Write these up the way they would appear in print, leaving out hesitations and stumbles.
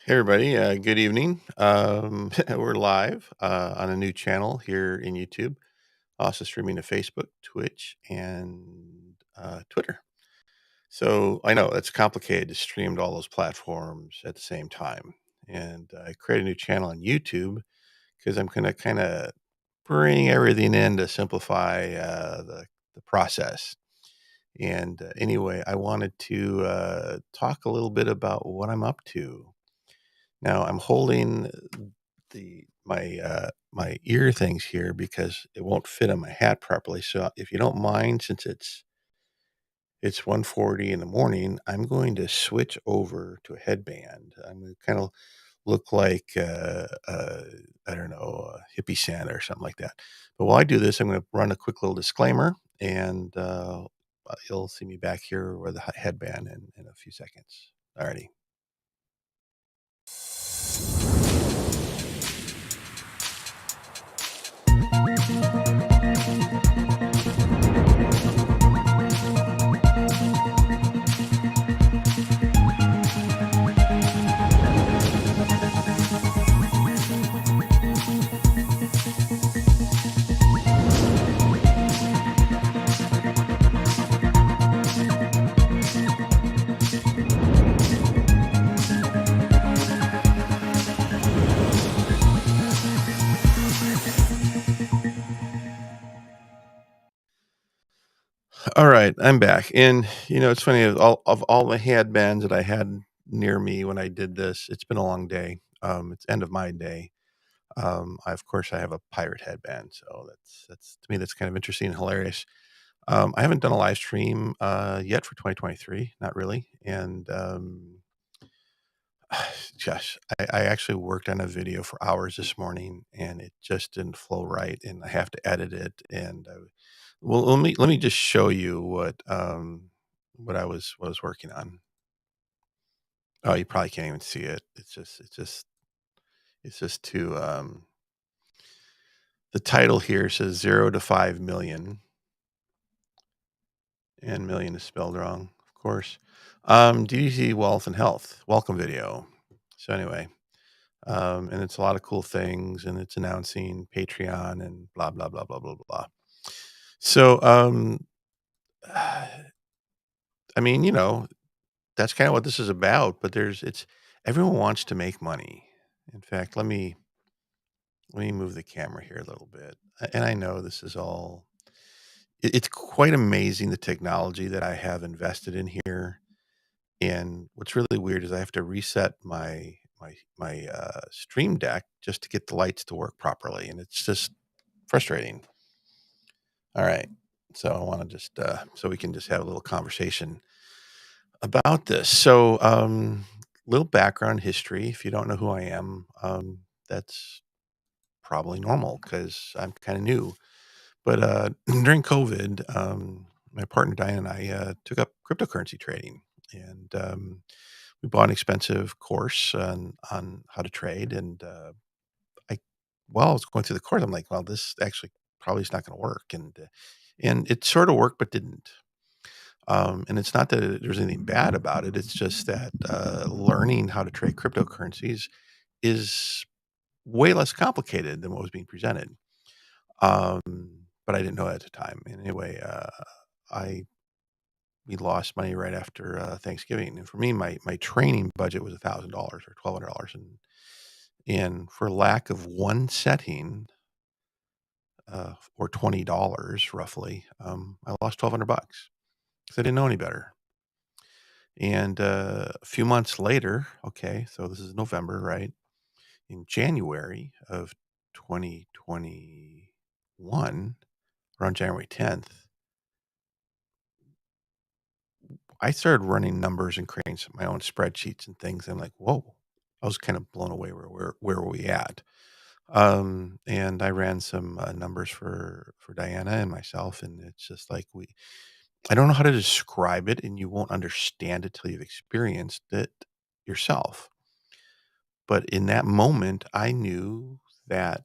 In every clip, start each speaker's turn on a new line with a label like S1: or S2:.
S1: Hey everybody, good evening. We're live on a new channel here in YouTube, also streaming to Facebook, Twitch, and Twitter. So I know it's complicated to stream to all those platforms at the same time. And I created a new channel on YouTube because I'm going to kind of bring everything in to simplify the process. And anyway, I wanted to talk a little bit about what I'm up to. Now I'm holding my ear things here because it won't fit on my hat properly. So if you don't mind, since it's 1:40 in the morning, I'm going to switch over to a headband. I'm gonna kind of look like I don't know, hippie Santa or something like that. But while I do this, I'm going to run a quick little disclaimer, and you'll see me back here with a headband in a few seconds. Alrighty. All right, I'm back. And it's funny, of all the headbands that I had near me when I did this, it's been a long day. It's end of my day. Of course I have a pirate headband, so that's to me that's kind of interesting and hilarious. I haven't done a live stream yet for 2023, not really. And gosh, I actually worked on a video for hours this morning, and it just didn't flow right, and I have to edit it. And well, let me just show you what I was working on. Oh, you probably can't even see it. It's just too. The title here says 0 to 5 million, and million is spelled wrong, of course. DDTC Wealth and Health welcome video. So anyway, and it's a lot of cool things, and it's announcing Patreon and blah blah blah blah blah blah. So, I mean, that's kind of what this is about. But it's everyone wants to make money. In fact, let me move the camera here a little bit. And I know this is all. It's quite amazing the technology that I have invested in here. And what's really weird is I have to reset my stream deck just to get the lights to work properly, and it's just frustrating. All right. So I want to just so we can just have a little conversation about this. So, little background history. If you don't know who I am, that's probably normal because I'm kind of new. But during COVID, my partner Diane and I took up cryptocurrency trading, and we bought an expensive course on how to trade. And I, while I was going through the course, I'm like, well, this actually probably is not going to work, and it sort of worked, but didn't. And it's not that there's anything bad about it. It's just that learning how to trade cryptocurrencies is way less complicated than what was being presented. Um, but I didn't know at the time. And anyway, I we lost money right after Thanksgiving. And for me, my training budget was $1,000 or $1,200, and for lack of one setting, or $20 roughly, I lost 1,200 bucks because I didn't know any better. And a few months later, okay, so this is November, right? In January of 2021, around January 10th, I started running numbers and creating my own spreadsheets and things. I'm like, whoa, I was kind of blown away. Where were we at? And I ran some numbers for Diana and myself, and it's just like I don't know how to describe it, and you won't understand it till you've experienced it yourself. But in that moment, I knew that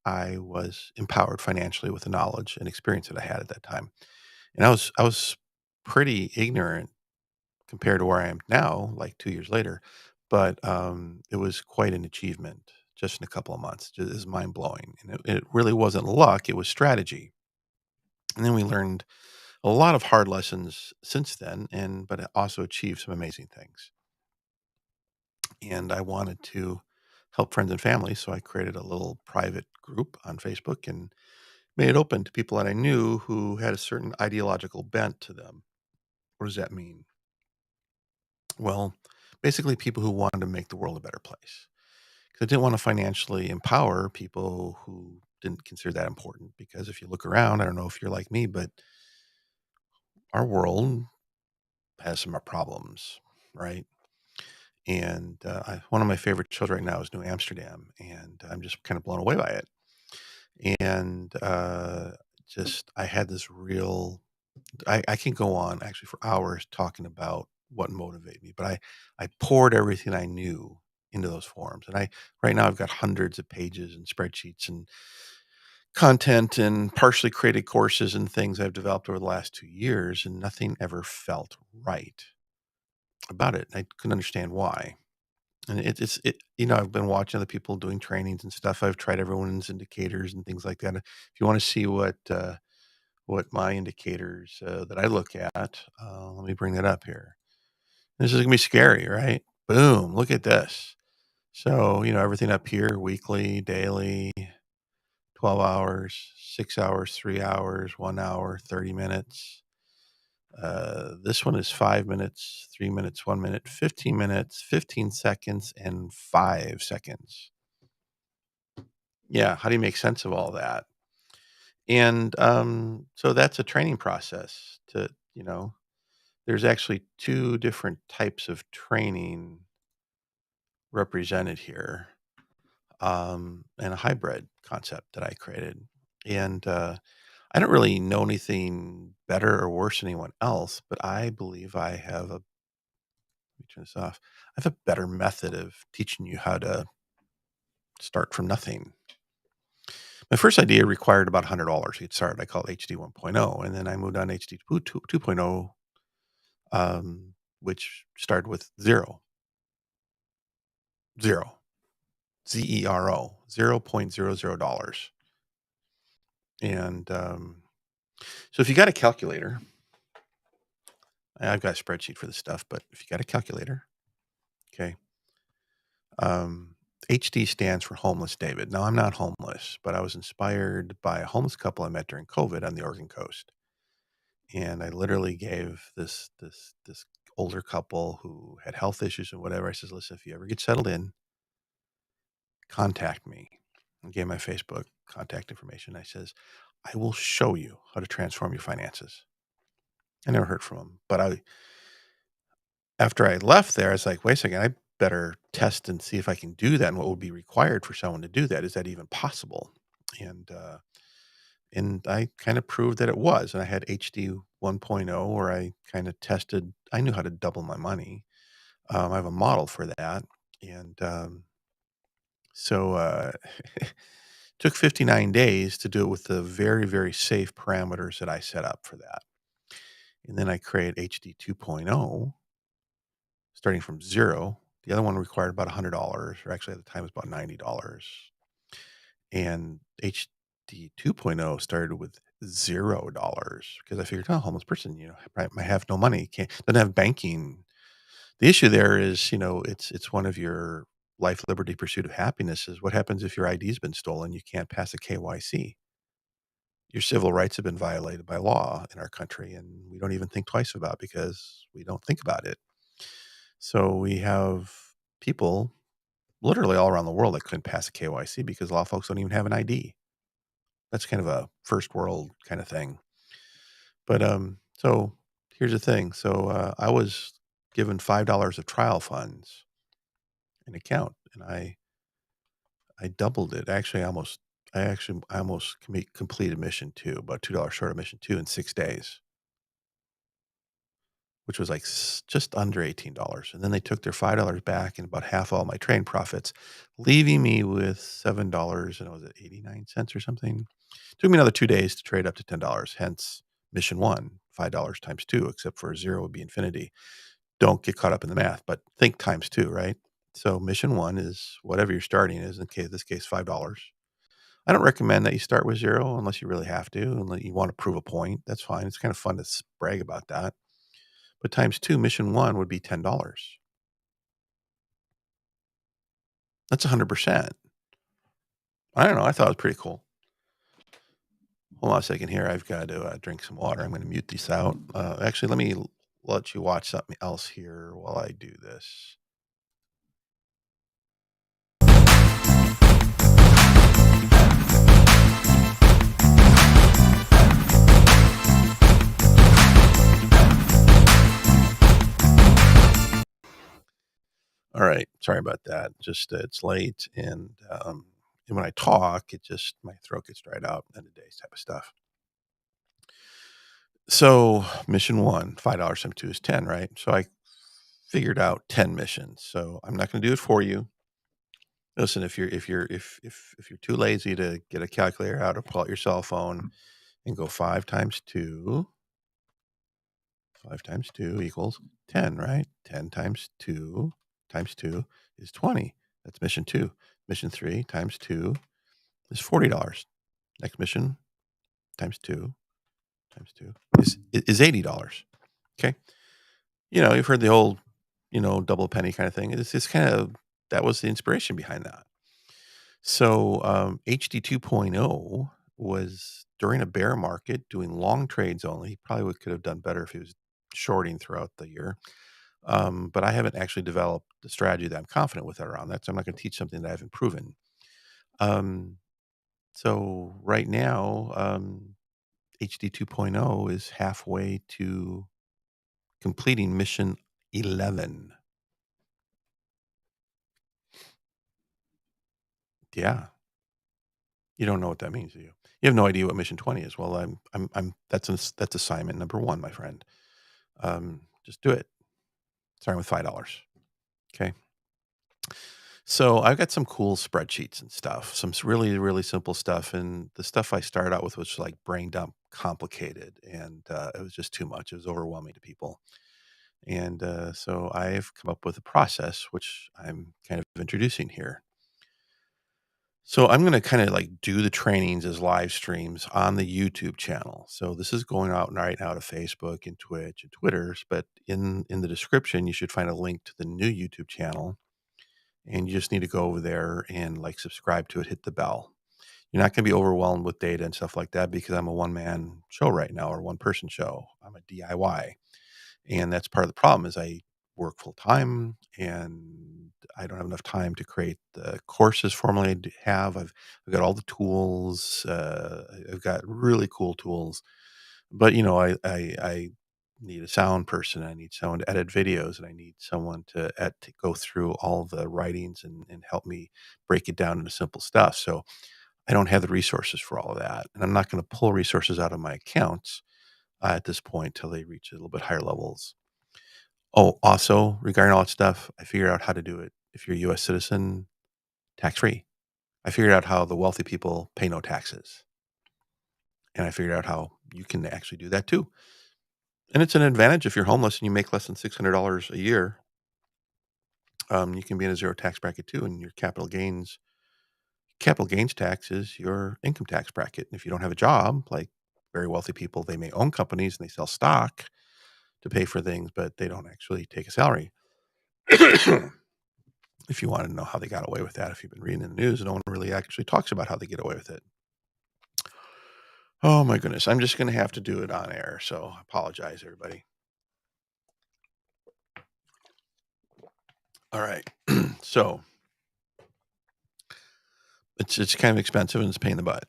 S1: I was empowered financially with the knowledge and experience that I had at that time. And I was pretty ignorant compared to where I am now, like 2 years later. but, it was quite an achievement just in a couple of months. Just is mind blowing, and it really wasn't luck, it was strategy. And then we learned a lot of hard lessons since then, and but it also achieved some amazing things. And I wanted to help friends and family, so I created a little private group on Facebook and made it open to people that I knew who had a certain ideological bent to them. What does that mean? Well, basically people who wanted to make the world a better place. 'Cause I didn't want to financially empower people who didn't consider that important, because if you look around, I don't know if you're like me, but our world has some problems, right? And one of my favorite shows right now is New Amsterdam, and I'm just kind of blown away by it. And just I had this real I can go on actually for hours talking about what motivated me, but I poured everything I knew into those forums. And I right now I've got hundreds of pages and spreadsheets and content and partially created courses and things I've developed over the last 2 years, and nothing ever felt right about it. I couldn't understand why. And I've been watching other people doing trainings and stuff. I've tried everyone's indicators and things like that. If you want to see what my indicators that I look at, let me bring that up here. This is gonna be scary, right? Boom! Look at this. So everything up here: weekly, daily, 12 hours, 6 hours, 3 hours, 1 hour, 30 minutes. This one is 5 minutes, 3 minutes, 1 minute, 15 minutes, 15 seconds, and 5 seconds. Yeah, how do you make sense of all that? And so that's a training process there's actually two different types of training represented here, and a hybrid concept that I created. And I don't really know anything better or worse than anyone else, but I believe I have a let me turn this off. I have a better method of teaching you how to start from nothing. My first idea required about $100 to get started. I call it HD 1.0, and then I moved on to HD 2.0, which started with zero, zero, zero, $0.00. And so if you got a calculator, I've got a spreadsheet for this stuff, but if you got a calculator, okay, um, HD stands for homeless David. Now I'm not homeless, but I was inspired by a homeless couple I met during COVID on the Oregon coast. And I literally gave this older couple who had health issues and whatever. I says, listen, if you ever get settled in, contact me. I gave my Facebook contact information. I says, I will show you how to transform your finances. I never heard from him, but after I left there, I was like, wait a second, I better test and see if I can do that and what would be required for someone to do that. Is that even possible? And uh, and I kind of proved that it was. And I had HD 1.0 where I kind of tested. I knew how to double my money. I have a model for that, and so took 59 days to do it with the very very safe parameters that I set up for that. And then I created HD 2.0 starting from zero. The other one required about $100, or actually at the time it was about $90. And HD 2.0 started with $0 because I figured, oh, homeless person, might have no money, can't doesn't have banking. The issue there is, it's one of your life, liberty, pursuit of happiness is what happens if your ID's been stolen, you can't pass a KYC. Your civil rights have been violated by law in our country, and we don't even think twice about because we don't think about it. So we have people literally all around the world that couldn't pass a KYC because a lot of folks don't even have an ID. That's kind of a first world kind of thing. But here's the thing. So I was given $5 of trial funds, an account, and I doubled it. I almost completed mission two, about $2 short of mission two in 6 days, which was like just under $18. And then they took their $5 back and about half all my trade profits, leaving me with $7 and was it 89 cents or something. Took me another 2 days to trade up to $10. Hence mission one, $5 times two, except for zero would be infinity. Don't get caught up in the math, but think times two, right? So mission one is whatever you're starting is, this case, $5. I don't recommend that you start with 0 unless you really have to, unless you wanna prove a point, that's fine. It's kind of fun to brag about that. But times 2, mission 1 would be $10. That's 100%. I don't know, I thought it was pretty cool. Hold on a second here, I've got to, drink some water. I'm gonna mute this out. Actually, let me let you watch something else here while I do this. Alright, sorry about that. Just, it's late and when I talk, it just my throat gets dried out, end of days type of stuff. So, mission 1, $5 times 2 is 10, right? So I figured out 10 missions. So I'm not gonna do it for you. Listen, if you're too lazy to get a calculator out or pull out your cell phone and go 5 times 2 equals 10, right? 10 times 2 is 20. That's mission 2. Mission 3 times 2 is $40. Next mission times 2 times 2 is $80. Okay? You've heard the old, double penny kind of thing. It's kind of that was the inspiration behind that. So, HD 2.0 was during a bear market doing long trades only. He probably could have done better if he was shorting throughout the year. But I haven't actually developed the strategy that I'm confident with around that. So I'm not going to teach something that I haven't proven. Um, so right now, HD 2.0 is halfway to completing mission 11. Yeah. You don't know what that means, do you? You have no idea what mission 20 is. Well, that's assignment number 1, my friend. Just do it. Starting with $5. Okay. So I've got some cool spreadsheets and stuff, some really, really simple stuff. And the stuff I started out with was like brain dump complicated. And it was just too much. It was overwhelming to people. And so I've come up with a process, which I'm kind of introducing here. So I'm gonna kinda, like, do the trainings as live streams on the YouTube channel. So this is going out right now to Facebook and Twitch and Twitters, but in the description, you should find a link to the new YouTube channel, and you just need to go over there and, like, subscribe to it, hit the bell. You're not gonna be overwhelmed with data and stuff like that because I'm a one-man show right now or one-person show. I'm a DIY. And that's part of the problem is I work full time and I don't have enough time to create the courses formally have. I've got all the tools. I've got really cool tools, but I need a sound person. I need someone to edit videos, and I need someone to go through all the writings and help me break it down into simple stuff. So I don't have the resources for all of that, and I'm not going to pull resources out of my accounts at this point till they reach a little bit higher levels. Oh, also, regarding all that stuff, I figured out how to do it if you're a US citizen, tax-free. I figured out how the wealthy people pay no taxes, and I figured out how you can actually do that too. And it's an advantage if you're homeless and you make less than $600 a year, you can be in a zero tax bracket too, and your capital gains tax is your income tax bracket. And if you don't have a job, like very wealthy people, they may own companies and they sell stock to pay for things, but they don't actually take a salary. If you wanna know how they got away with that, if you've been reading in the news, no one really actually talks about how they get away with it. Oh my goodness, I'm just gonna have to do it on air, so I apologize, everybody. Alright. So, it's kind of expensive and it's a pain in the butt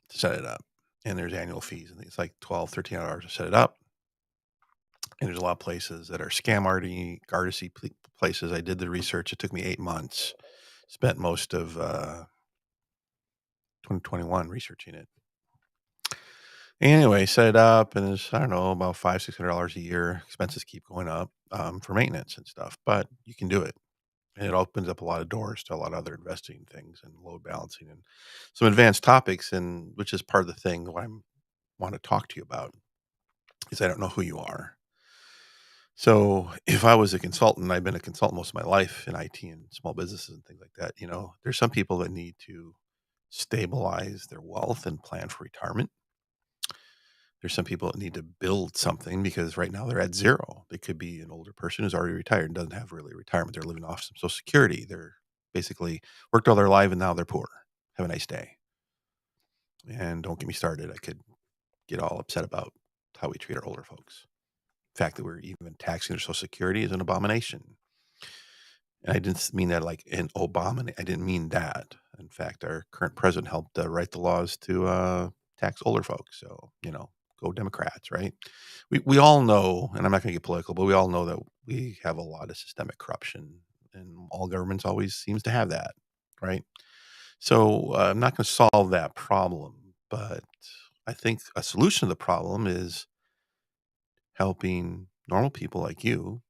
S1: to set it up, and there's annual fees. I think it's like 12, $1,300 to set it up, and there's a lot of places that are scam artisy places. I did the research, it took me 8 months, spent most of, 2021 researching it. Anyway, set it up and it's, I don't know, about $500-$600 a year. Expenses keep going up, for maintenance and stuff, but you can do it. And it opens up a lot of doors to a lot of other investing things and load balancing and some advanced topics, and which is part of the thing what I want to talk to you about is I don't know who you are. So if I was a consultant, I've been a consultant most of my life in IT and small businesses and things like that. There's some people that need to stabilize their wealth and plan for retirement. There's some people that need to build something because right now they're at zero. They could be an older person who's already retired and doesn't have really retirement. They're living off some social security. They're basically worked all their life and now they're poor. Have a nice day. And don't get me started. I could get all upset about how we treat our older folks. The fact that we're even taxing their social security is an abomination. And I didn't mean that like an Obama. I didn't mean that. In fact, our current president helped write the laws to tax older folks. So, go Democrats, right? We all know, and I'm not going to get political, but we all know that we have a lot of systemic corruption, and all governments always seems to have that, right? So I'm not going to solve that problem, but I think a solution to the problem is helping normal people like you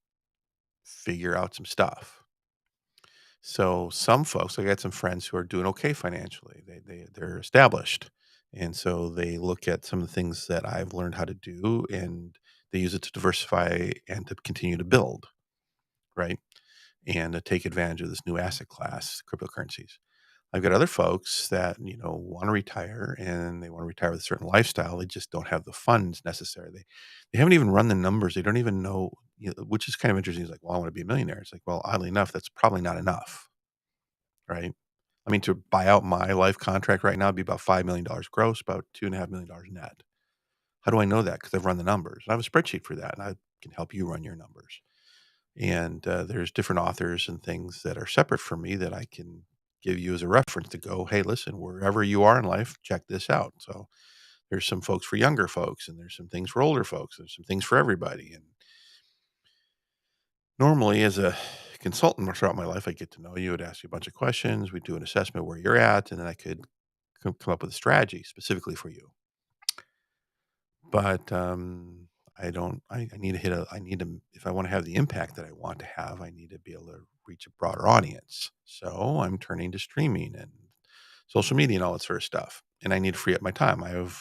S1: figure out some stuff. So some folks, I got some friends who are doing okay financially. They're established, and so they look at some of the things that I've learned how to do, and they use it to diversify and to continue to build, right? And to take advantage of this new asset class, cryptocurrencies. I've got other folks that want to retire, and they want to retire with a certain lifestyle. They just don't have the funds necessary. They haven't even run the numbers. They don't even know, which is kind of interesting. It's like, well, I want to be a millionaire. It's like, well, oddly enough, that's probably not enough, right? I mean, to buy out my life contract right now would be about $5 million gross, about $2.5 million net. How do I know that? Because I've run the numbers. I have a spreadsheet for that, and I can help you run your numbers. And there's different authors and things that are separate from me that I can give you as a reference to go, hey, listen, wherever you are in life, check this out. So there's some folks for younger folks, and there's some things for older folks. There's some things for everybody. And normally, as a consultant throughout my life, I get to know you. I'd ask you a bunch of questions. We'd do an assessment where you're at, and then I could come up with a strategy specifically for you. But I don't. I need to hit a. I need to. If I want to have the impact that I want to have, I need to be able to reach a broader audience. So I'm turning to streaming and social media and all that sort of stuff. And I need to free up my time. I have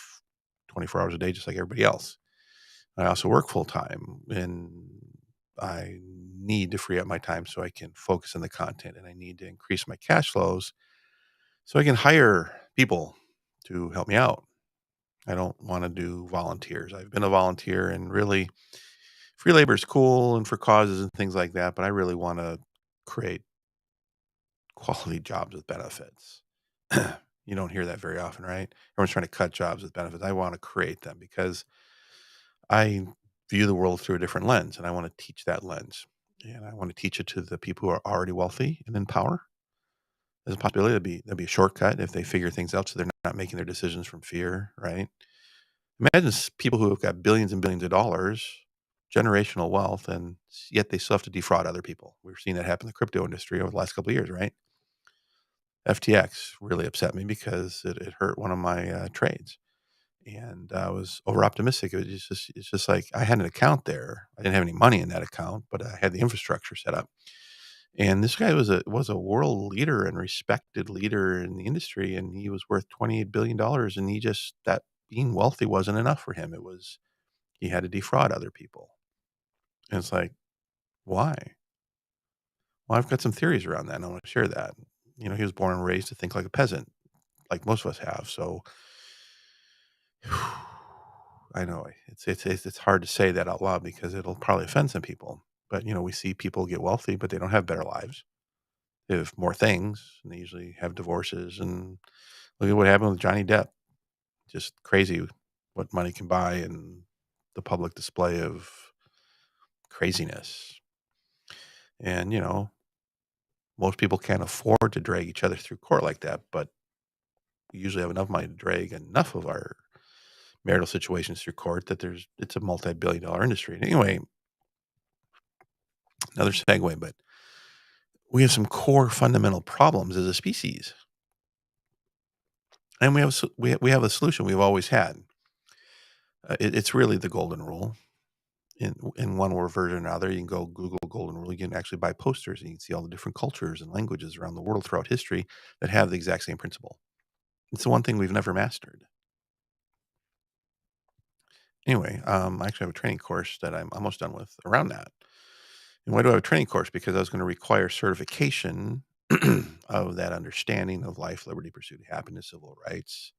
S1: 24 hours a day, just like everybody else. I also work full time, and I need to free up my time so I can focus on the content. And I need to increase my cash flows so I can hire people to help me out. I don't want to do volunteers. I've been a volunteer, and really free labor is cool and for causes and things like that, but I really want to create quality jobs with benefits. You don't hear that very often, right? Everyone's trying to cut jobs with benefits. I want to create them because I view the world through a different lens, and I want to teach that lens. And I want to teach it to the people who are already wealthy and in power. There's a possibility that'd be a shortcut if they figure things out so they're not making their decisions from fear, right? Imagine people who have got billions and billions of dollars, generational wealth, and yet they still have to defraud other people. We've seen that happen in the crypto industry over the last couple of years, right? FTX really upset me because it hurt one of my trades, and I was over optimistic. It's just like I had an account there. I didn't have any money in that account, but I had the infrastructure set up. And this guy was a world leader and respected leader in the industry, and he was worth $28 billion, and he just that being wealthy wasn't enough for him. It was he had to defraud other people. And it's like, why? Well, I've got some theories around that, and I want to share that. He was born and raised to think like a peasant, like most of us have. So I know it's hard to say that out loud because it'll probably offend some people. But we see people get wealthy, but they don't have better lives. They have more things, and they usually have divorces. And look at what happened with Johnny Depp. Just crazy what money can buy and the public display of craziness. And most people can't afford to drag each other through court like that, but we usually have enough money to drag enough of our marital situations through court that it's a multi-billion-dollar industry. And anyway, another segue, but we have some core fundamental problems as a species, and we have a solution we've always had. It's really the golden rule. In one or version or another, you can go Google golden rule. You can actually buy posters, and you can see all the different cultures and languages around the world throughout history that have the exact same principle. It's the one thing we've never mastered. Anyway, I actually have a training course that I'm almost done with around that. And why do I have a training course? Because I was going to require certification of that understanding of life, liberty, pursuit, happiness, civil rights,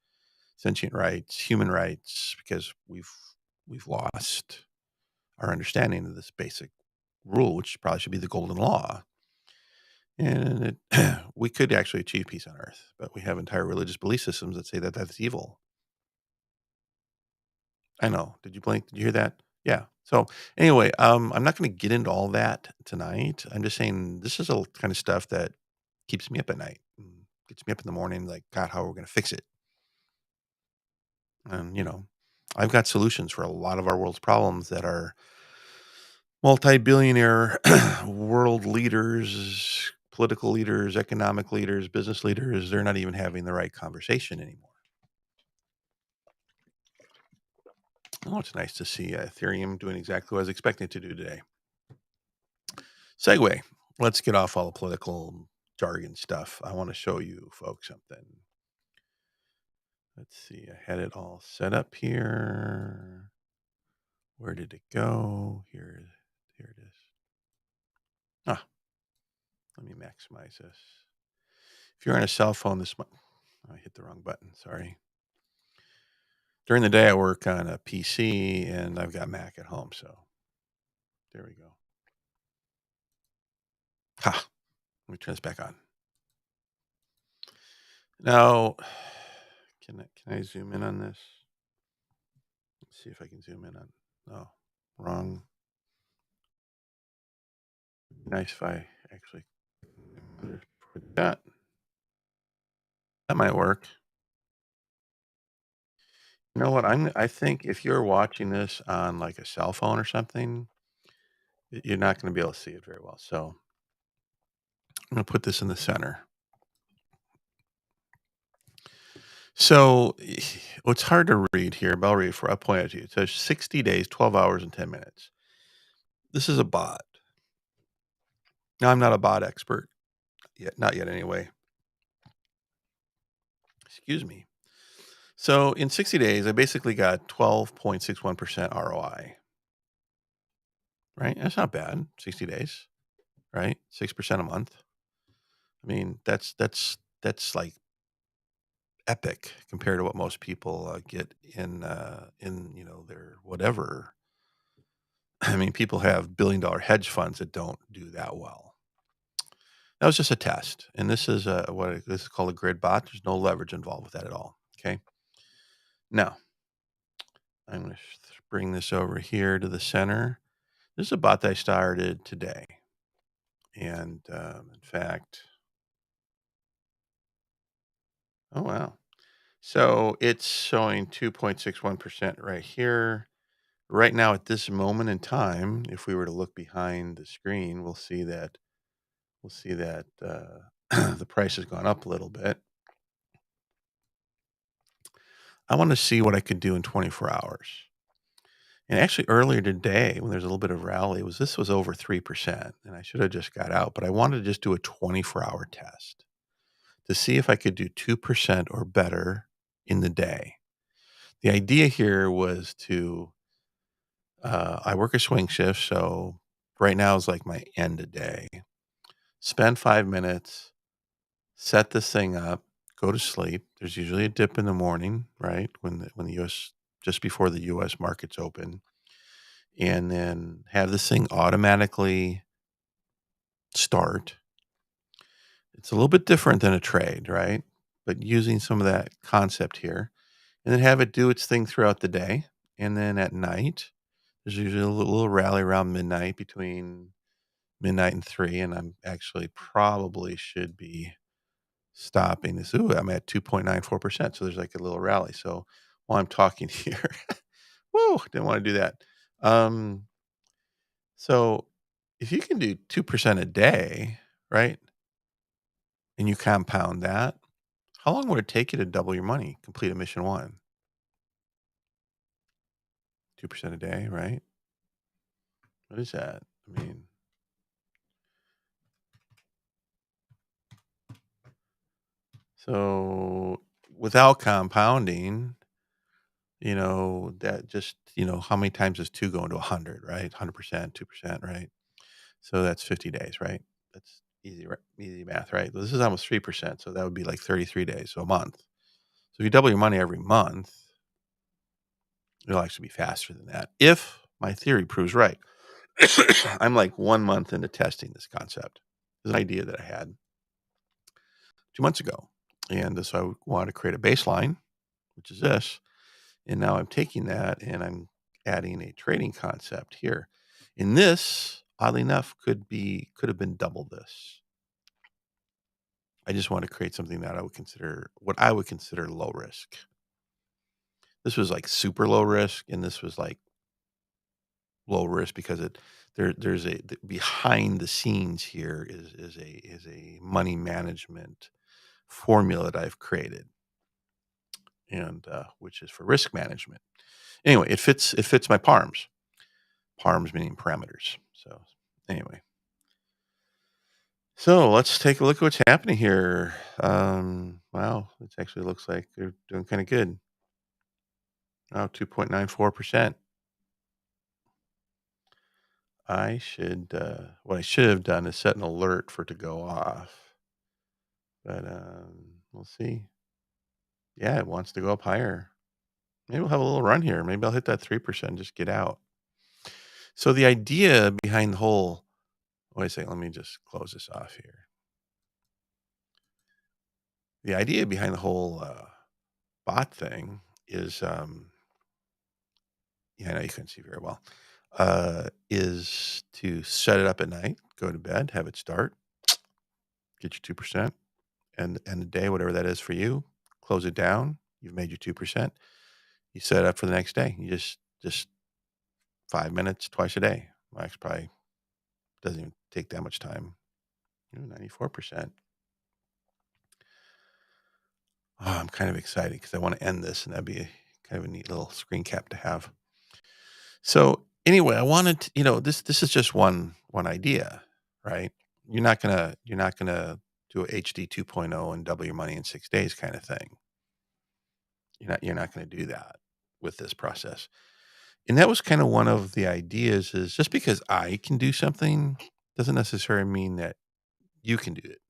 S1: sentient rights, human rights, because we've lost our understanding of this basic rule, which probably should be the golden law. And we could actually achieve peace on earth, but we have entire religious belief systems that say that that's evil. I know. Did you blink? Did you hear that? Yeah. So anyway, I'm not going to get into all that tonight. I'm just saying this is a kind of stuff that keeps me up at night, gets me up in the morning. Like, God, how are we going to fix it? And I've got solutions for a lot of our world's problems that are multi-billionaire world leaders, political leaders, economic leaders, business leaders. They're not even having the right conversation anymore. Oh, it's nice to see Ethereum doing exactly what I was expecting it to do today. Segue. Let's get off all the political jargon stuff. I want to show you folks something. Let's see. I had it all set up here. Where did it go? Here it is. Ah, let me maximize this. If you're on a cell phone, I hit the wrong button. Sorry. During the day, I work on a PC and I've got Mac at home. So there we go. Ha. Let me turn this back on. Now, can I zoom in on this? Let's see if I can zoom in on. No, wrong. Nice if I actually put that. That might work. You know what? I think if you're watching this on like a cell phone or something, you're not going to be able to see it very well. So I'm going to put this in the center. So what's hard to read here, but I'll read for. I'll point out to you. It says 60 days, 12 hours, and 10 minutes. This is a bot. Now I'm not a bot expert yet, not yet anyway. Excuse me. So in 60 days, I basically got 12.61% ROI. Right? That's not bad. 60 days, right? 6% a month. I mean, that's like epic compared to what most people get in their whatever. I mean, people have billion-dollar hedge funds that don't do that well. That was just a test, and this is this is called a grid bot. There's no leverage involved with that at all. Okay. Now I'm going to bring this over here to the center. This is a bot that I started today, and in fact, oh wow. So it's showing 2.61% right here. Right now, at this moment in time, if we were to look behind the screen, we'll see that the price has gone up a little bit. I want to see what I could do in 24 hours. And actually, earlier today, when there's a little bit of rally, this was over 3%, and I should have just got out. But I wanted to just do a 24-hour test to see if I could do 2% or better in the day. The idea here was to I work a swing shift, so right now is like my end of day. Spend 5 minutes, set this thing up, go to sleep. There's usually a dip in the morning, right? When the US just before the US markets open, and then have this thing automatically start. It's a little bit different than a trade, right? But using some of that concept here, and then have it do its thing throughout the day. And then at night, there's usually a little rally around midnight between midnight and 3, and I'm actually probably should be stopping this. Ooh, I'm at 2.94%, so there's like a little rally. So while I'm talking here, woo, didn't want to do that. Um, so if you can do 2% a day, right, and you compound that, how long would it take you to double your money, complete a mission one? 2% a day, right? What is that? I mean, so without compounding, That just, how many times does 2 go into 100, right? 100%, 2%, right? So that's 50 days, right? That's easy, right? Easy math, right? This is almost 3%, so that would be like 33 days, so a month. So if you double your money every month, it'll actually be faster than that if my theory proves right. I'm like 1 month into testing this concept. It's an idea that I had 2 months ago, and so I wanted to create a baseline, which is this, and now I'm taking that and I'm adding a trading concept here. And this, oddly enough, could have been double this. I just want to create something that I would consider low risk. This was like super low risk, and this was like low risk because there's behind the scenes here is a money management formula that I've created, and which is for risk management. Anyway, it fits my parms meaning parameters. So anyway, so let's take a look at what's happening here. Wow, it actually looks like they're doing kind of good. Now 2.94%. What I should have done is set an alert for it to go off, but we'll see. Yeah, it wants to go up higher. Maybe we'll have a little run here. Maybe I'll hit that 3% and just get out. So the idea behind the whole wait a second, let me just close this off here. The idea behind the whole bot thing is, yeah, I know you couldn't see very well, is to set it up at night, go to bed, have it start, get your 2%, and the day, whatever that is for you, close it down. You've made your 2%. You set it up for the next day. You just 5 minutes twice a day. Max probably doesn't even take that much time. 94%. Oh, I'm kind of excited because I want to end this, and that'd be kind of a neat little screen cap to have. So anyway, I wanted to, this is just one idea, right? You're not gonna do a HD 2.0 and double your money in 6 days kind of thing. You're not gonna do that with this process. And that was kind of one of the ideas is just because I can do something doesn't necessarily mean that you can do it.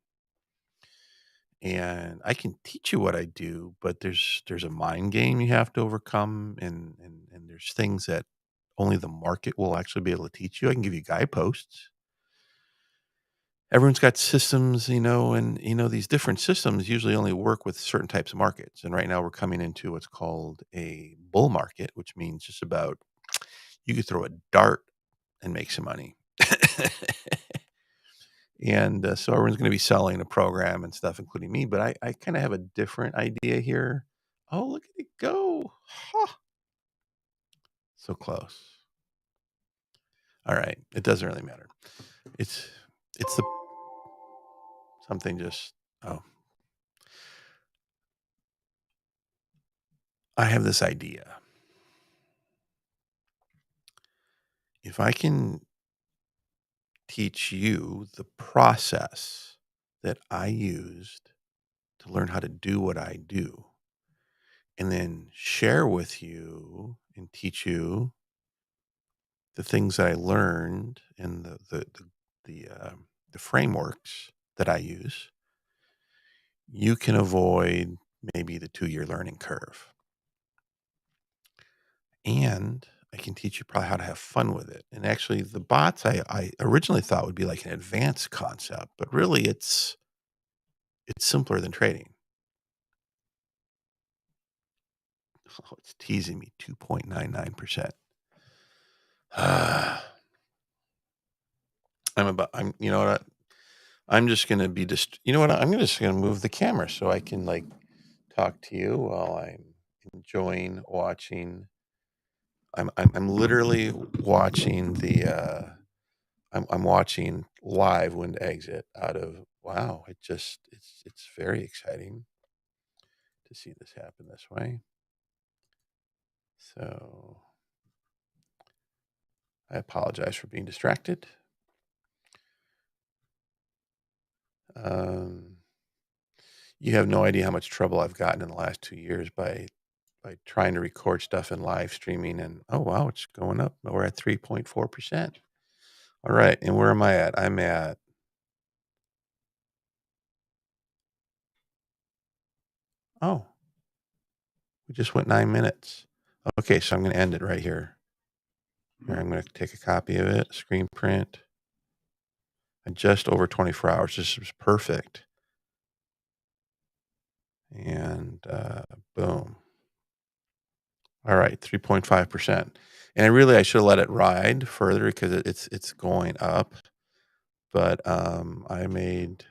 S1: And I can teach you what I do, but there's a mind game you have to overcome, and there's things that only the market will actually be able to teach you. I can give you guideposts. Everyone's got systems, and these different systems usually only work with certain types of markets. And right now we're coming into what's called a bull market, which means just about you could throw a dart and make some money. And so everyone's going to be selling a program and stuff, including me. But I kind of have a different idea here. Oh, look at it go. Ha, so close. All right. It doesn't really matter. It's it's the something just oh, I have this idea. If I can teach you the process that I used to learn how to do what I do, and then share with you and teach you the things that I learned and the frameworks that I use, you can avoid maybe the 2-year learning curve. And I can teach you probably how to have fun with it. And actually, the bots I originally thought would be like an advanced concept, but really it's simpler than trading. Oh, it's teasing me 2.99%. I'm you know what? I'm just gonna be just you know what? I'm just gonna move the camera so I can like talk to you while I'm enjoying watching. I'm literally watching I'm watching live Wind Exit out of wow, it's very exciting to see this happen this way. So I apologize for being distracted. Um, you have no idea how much trouble I've gotten in the last 2 years by by trying to record stuff and live streaming, and oh wow, it's going up. We're at 3.4%. All right, and where am I at? I'm at oh, we just went 9 minutes. Okay, so I'm going to end it right here. Here, I'm going to take a copy of it, screen print, and just over 24 hours. This is perfect. And boom. All right, 3.5%. And I should have let it ride further because it's going up. But I made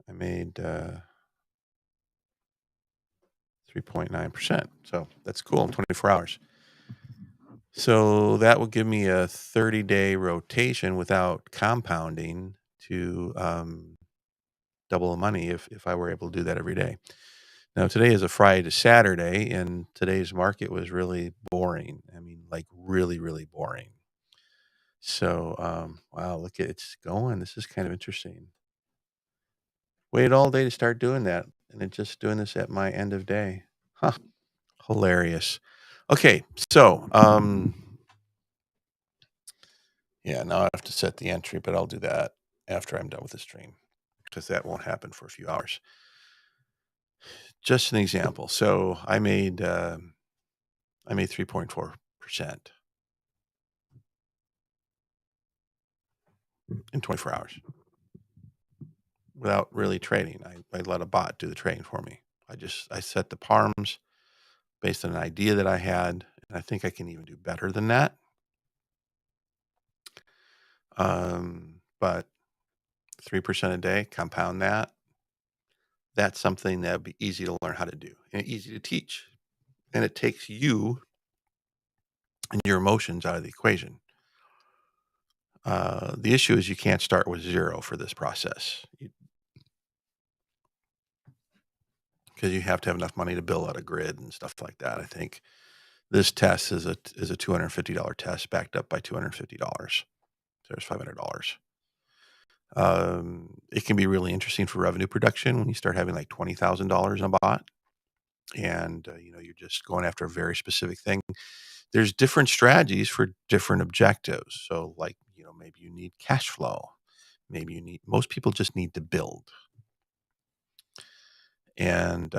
S1: 3.9%. So that's cool in 24 hours. So that would give me a 30-day rotation without compounding to double the money if I were able to do that every day. Now today is a Friday to Saturday, and today's market was really boring. I mean, like really, really boring. So wow, look at it's going. This is kind of interesting. Waited all day to start doing that, and it's just doing this at my end of day. Huh. Hilarious. Okay, so yeah, now I have to set the entry, but I'll do that after I'm done with the stream because that won't happen for a few hours. Just an example. So I made 3.4% in 24 hours without really trading. I let a bot do the trading for me. I set the parms based on an idea that I had, and I think I can even do better than that. But 3% a day, compound that. That's something that would be easy to learn how to do and easy to teach. And it takes you and your emotions out of the equation. The issue is you can't start with zero for this process because you have to have enough money to build out a grid and stuff like that. I think this test is a $250 test backed up by $250. So there's $500. It can be really interesting for revenue production when you start having like $20,000 in a bot, and you're just going after a very specific thing. There's different strategies for different objectives. So, like maybe you need cash flow. Maybe most people just need to build. And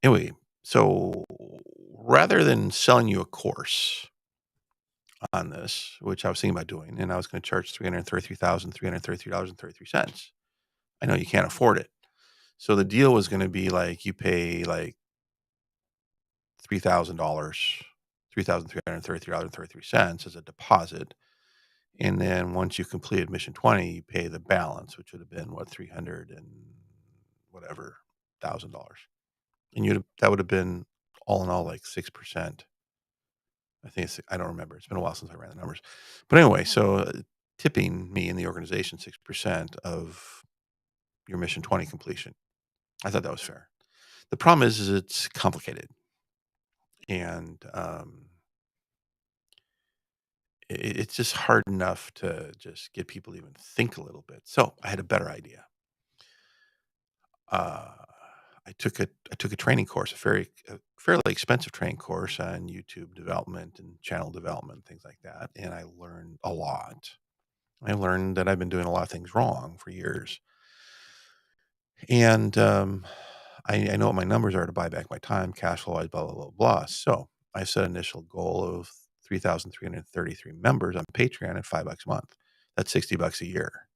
S1: anyway, so rather than selling you a course on this, which I was thinking about doing, and I was going to charge $333,333.33. I know you can't afford it. So the deal was going to be like you pay like $3,000, $3,333.33 as a deposit. And then once you complete admission 20, you pay the balance, which would have been what, 300 and whatever $1,000. And that would have been all in all like 6%. I don't remember. It's been a while since I ran the numbers. But anyway, so tipping me in the organization 6% of your mission 20 completion. I thought that was fair. The problem is it's complicated. And it's just hard enough to just get people to even think a little bit. So I had a better idea. Uh, I took a training course, a fairly expensive training course on YouTube development and channel development, things like that, and I learned a lot. I learned that I've been doing a lot of things wrong for years, and I know what my numbers are to buy back my time, cash flow wise, blah blah blah blah. So I set an initial goal of 3,333 members on Patreon at $5 a month. That's $60 a year.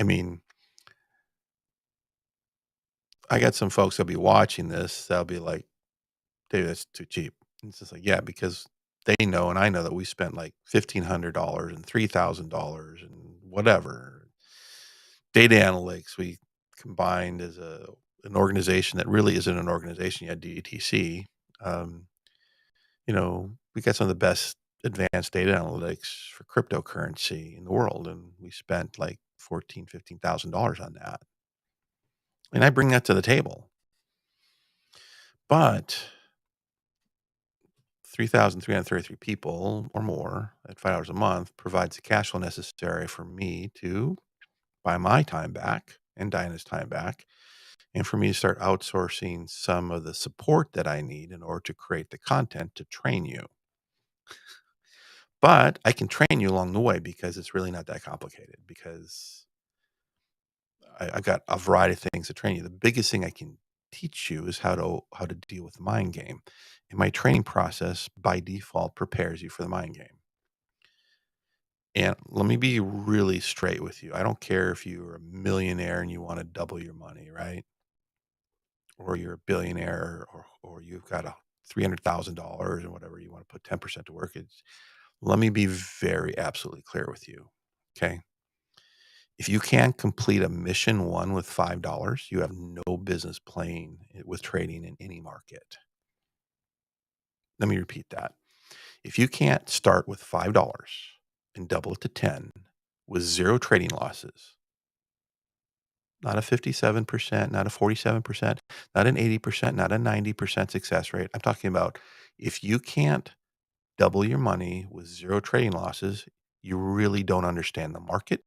S1: I mean, I got some folks that'll be watching this. They'll be like, "Dude, that's too cheap." And it's just like, yeah, because they know and I know that we spent like $1,500 and $3,000 and whatever. Data analytics, we combined as an organization that really isn't an organization yet, DDTC. Um, we got some of the best advanced data analytics for cryptocurrency in the world, and we spent like $14,000-$15,000 on that. And I bring that to the table. But 3,333 people or more at $5 a month provides the cash flow necessary for me to buy my time back and Diana's time back and for me to start outsourcing some of the support that I need in order to create the content to train you. But I can train you along the way because it's really not that complicated because I've got a variety of things to train you. The biggest thing I can teach you is how to deal with the mind game. And my training process by default prepares you for the mind game. And let me be really straight with you. I don't care if you're a millionaire and you want to double your money, right? Or you're a billionaire or you've got a $300,000 and whatever you want to put 10% to work. Let me be very absolutely clear with you. Okay. If you can't complete a mission one with $5, you have no business playing with trading in any market. Let me repeat that. If you can't start with $5 and double it to 10 with zero trading losses, not a 57%, not a 47%, not an 80%, not a 90% success rate. I'm talking about if you can't double your money with zero trading losses, you really don't understand the market.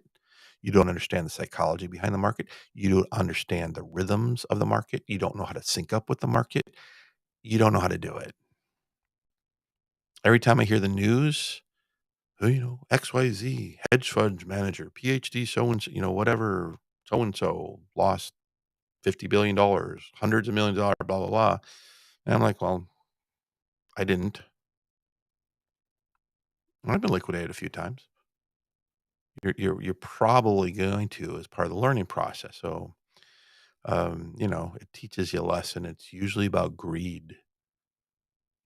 S1: You don't understand the psychology behind the market. You don't understand the rhythms of the market. You don't know how to sync up with the market. You don't know how to do it. Every time I hear the news, oh, XYZ, hedge fund manager, PhD so and so, whatever, so and so lost $50 billion, hundreds of millions of dollars, blah, blah, blah. And I'm like, well, I didn't. I've been liquidated a few times. You're probably going to as part of the learning process. So, it teaches you a lesson. It's usually about greed.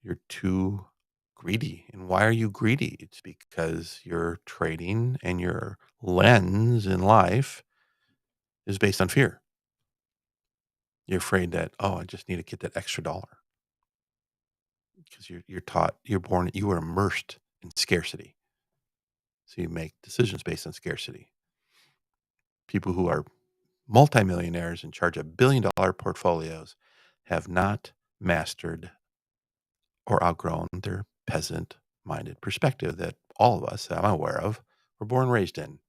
S1: You're too greedy. And why are you greedy? It's because your trading and your lens in life is based on fear. You're afraid that, oh, I just need to get that extra dollar because you're taught, you were immersed in scarcity. So you make decisions based on scarcity. People who are multimillionaires in charge of $1 billion portfolios have not mastered or outgrown their peasant minded perspective that all of us, that I'm aware of, were born and raised in.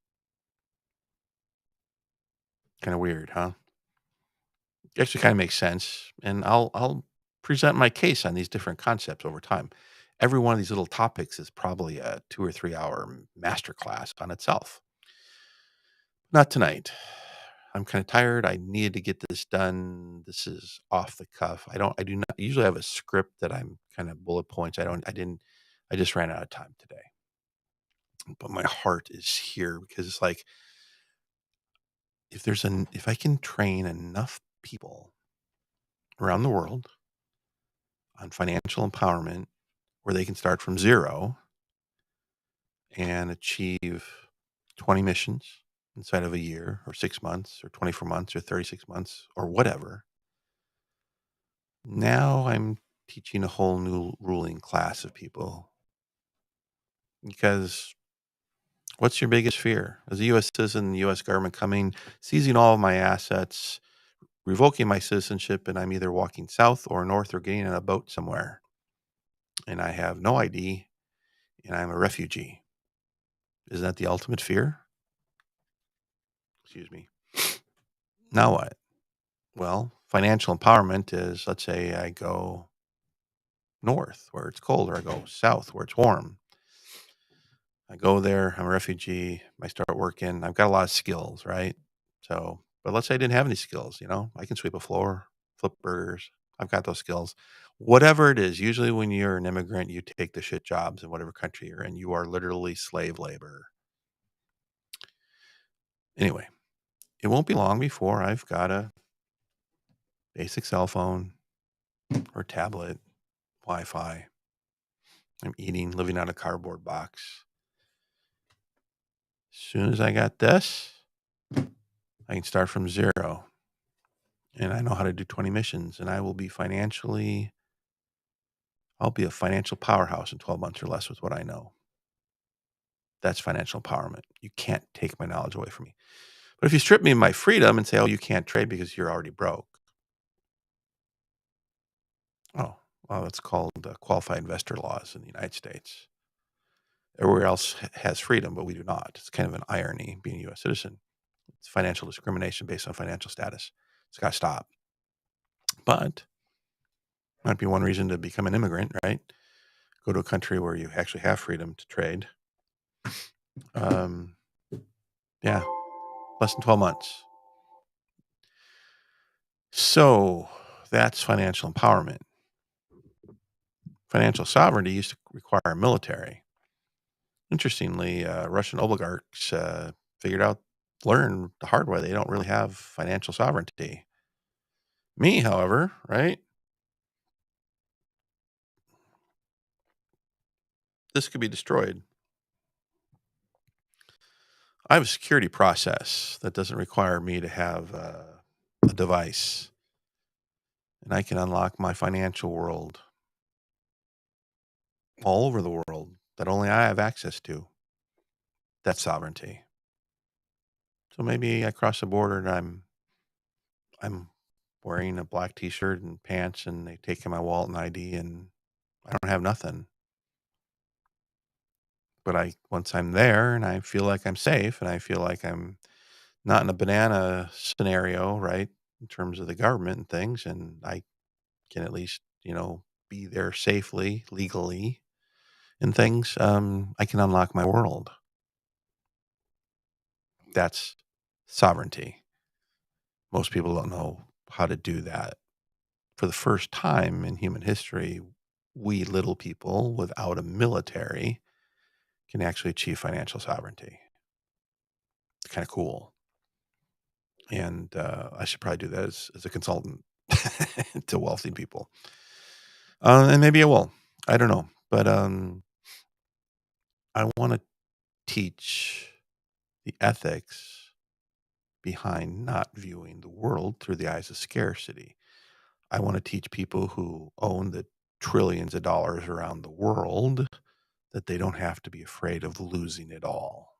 S1: Kind of weird, huh? Actually kind of makes sense. And I'll present my case on these different concepts over time. Every one of these little topics is probably a 2 or 3 hour masterclass on itself. Not tonight. I'm kind of tired. I needed to get this done. This is off the cuff. I do not usually have a script that I'm kind of bullet points. I just ran out of time today. But my heart is here because it's like if I can train enough people around the world on financial empowerment where they can start from zero and achieve 20 missions inside of a year or 6 months or 24 months or 36 months or whatever. Now I'm teaching a whole new ruling class of people because what's your biggest fear? As a U.S. citizen, the U.S. government coming, seizing all of my assets, revoking my citizenship, and I'm either walking south or north or getting on a boat somewhere. And I have no ID and I'm a refugee. Isn't that the ultimate fear? Excuse me. Now what? Well, financial empowerment is, let's say I go north where it's cold, or I go south where it's warm. I go there, I'm a refugee, I start working. I've got a lot of skills, right? So, but let's say I didn't have any skills, I can sweep a floor, flip burgers. I've got those skills. Whatever it is, usually when you're an immigrant, you take the shit jobs in whatever country you're in. You are literally slave labor. Anyway, it won't be long before I've got a basic cell phone or tablet, Wi-Fi. I'm eating, living out of a cardboard box. As soon as I got this, I can start from zero. And I know how to do 20 missions, and I'll be a financial powerhouse in 12 months or less with what I know. That's financial empowerment. You can't take my knowledge away from me. But if you strip me of my freedom and say, oh, you can't trade because you're already broke. Oh, well, that's called qualified investor laws in the United States. Everywhere else has freedom, but we do not. It's kind of an irony being a U.S. citizen. It's financial discrimination based on financial status. It's got to stop. But might be one reason to become an immigrant, right? Go to a country where you actually have freedom to trade. Um, yeah, less than 12 months. So that's financial empowerment. Financial sovereignty used to require a military. Interestingly, Russian oligarchs learned the hard way they don't really have financial sovereignty. Me, however, right? This could be destroyed. I have a security process that doesn't require me to have a device, and I can unlock my financial world all over the world that only I have access to. That's sovereignty. So maybe I cross the border and I'm wearing a black t-shirt and pants and they take my wallet and ID and I don't have nothing. But I once I'm there and I feel like I'm safe and I feel like I'm not in a banana scenario, right? In terms of the government and things, and I can at least, be there safely, legally and things, I can unlock my world. That's sovereignty. Most people don't know how to do that. For the first time in human history, we little people without a military can actually achieve financial sovereignty. It's kind of cool. And I should probably do that as a consultant to wealthy people. And maybe I will. I don't know. But I want to teach the ethics behind not viewing the world through the eyes of scarcity. I want to teach people who own the trillions of dollars around the world that they don't have to be afraid of losing it all.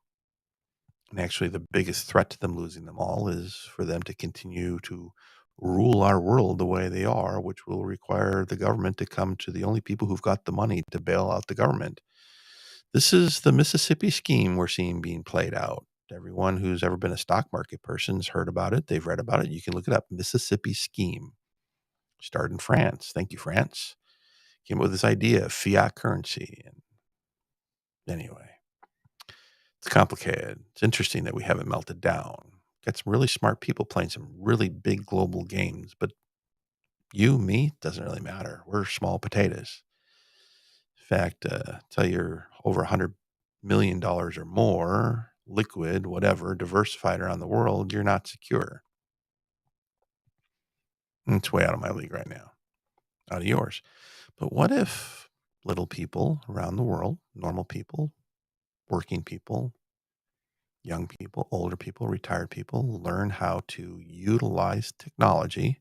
S1: And actually, the biggest threat to them losing them all is for them to continue to rule our world the way they are, which will require the government to come to the only people who've got the money to bail out the government. This is the Mississippi scheme we're seeing being played out. Everyone who's ever been a stock market person has heard about it. They've read about it. You can look it up. Mississippi scheme. Started in France. Thank you, France. Came up with this idea of fiat currency. And anyway, it's complicated. It's interesting that we haven't melted down. Got some really smart people playing some really big global games, but you, me, doesn't really matter. We're small potatoes. In fact, till you're over $100 million or more, liquid, whatever, diversified around the world, you're not secure. And it's way out of my league right now, out of yours. But what if little people around the world, normal people, working people, young people, older people, retired people, learn how to utilize technology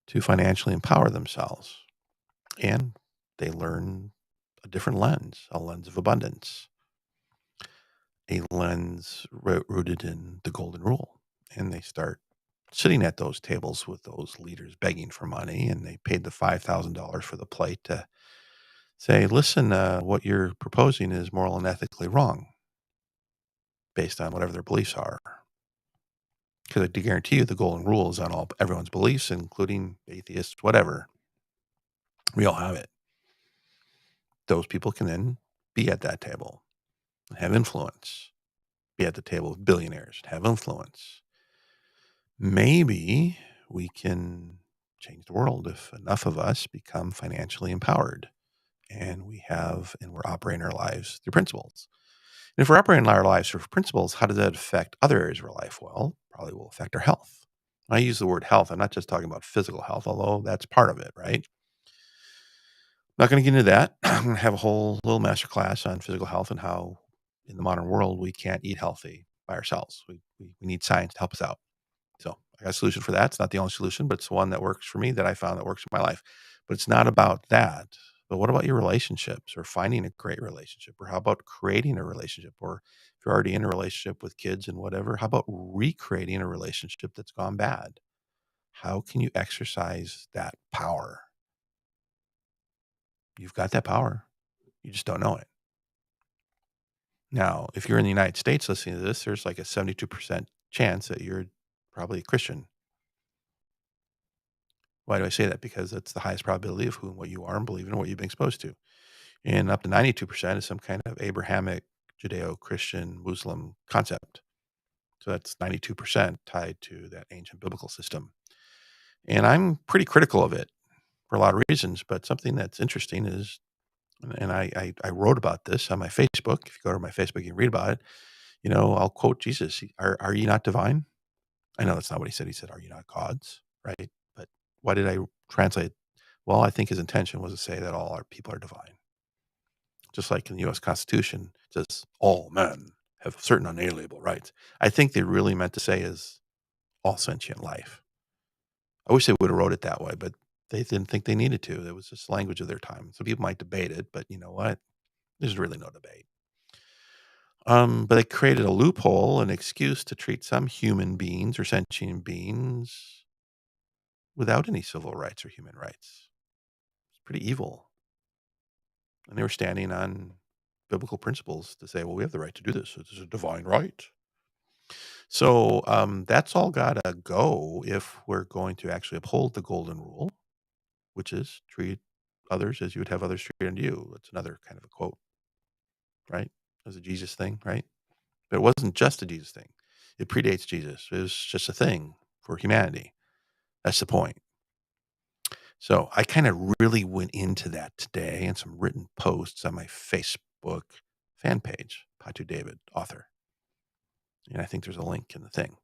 S1: to financially empower themselves? And they learn a different lens, a lens of abundance, a lens rooted in the golden rule. And they start sitting at those tables with those leaders begging for money, and they paid the $5,000 for the plate to say, listen, what you're proposing is moral and ethically wrong based on whatever their beliefs are. Because I do guarantee you the golden rule is on all everyone's beliefs, including atheists, whatever. We all have it. Those people can then be at that table and have influence, be at the table of billionaires and have influence. Maybe we can change the world if enough of us become financially empowered and we're operating our lives through principles. And if we're operating our lives through principles, how does that affect other areas of our life? Well, probably will affect our health. When I use the word health, I'm not just talking about physical health, although that's part of it, right? Not going to get into that. I'm going to have a whole little master class on physical health and how in the modern world we can't eat healthy by ourselves. We need science to help us out. So I got a solution for that. It's not the only solution, but it's one that works for me that I found that works in my life. But it's not about that. But what about your relationships or finding a great relationship? Or how about creating a relationship? Or if you're already in a relationship with kids and whatever, how about recreating a relationship that's gone bad? How can you exercise that power? You've got that power. You just don't know it. Now, if you're in the United States listening to this, there's like a 72% chance that you're probably a Christian. Why do I say that? Because that's the highest probability of who and what you are and believe in and what you've been exposed to. And up to 92% is some kind of Abrahamic, Judeo-Christian, Muslim concept. So that's 92% tied to that ancient biblical system. And I'm pretty critical of it for a lot of reasons, but something that's interesting is, and I wrote about this on my Facebook. If you go to my Facebook, you can read about it. I'll quote Jesus. Are ye not divine? I know that's not what he said. He said, are you not gods? Right? But why did I translate? Well, I think his intention was to say that all our people are divine. Just like in the U.S. Constitution, it says all men have certain unalienable rights. I think they really meant to say is all sentient life. I wish they would have wrote it that way, but they didn't think they needed to. It was just language of their time. So people might debate it, but you know what? There's really no debate. But they created a loophole, an excuse to treat some human beings or sentient beings without any civil rights or human rights. It's pretty evil. And they were standing on biblical principles to say, well, we have the right to do this. It's a divine right. So that's all got to go if we're going to actually uphold the golden rule, which is treat others as you would have others treat unto you. That's another kind of a quote, right? It was a Jesus thing, right? But it wasn't just a Jesus thing. It predates Jesus. It was just a thing for humanity. That's the point. So I kind of really went into that today in some written posts on my Facebook fan page, POTU David, author. And I think there's a link in the thing.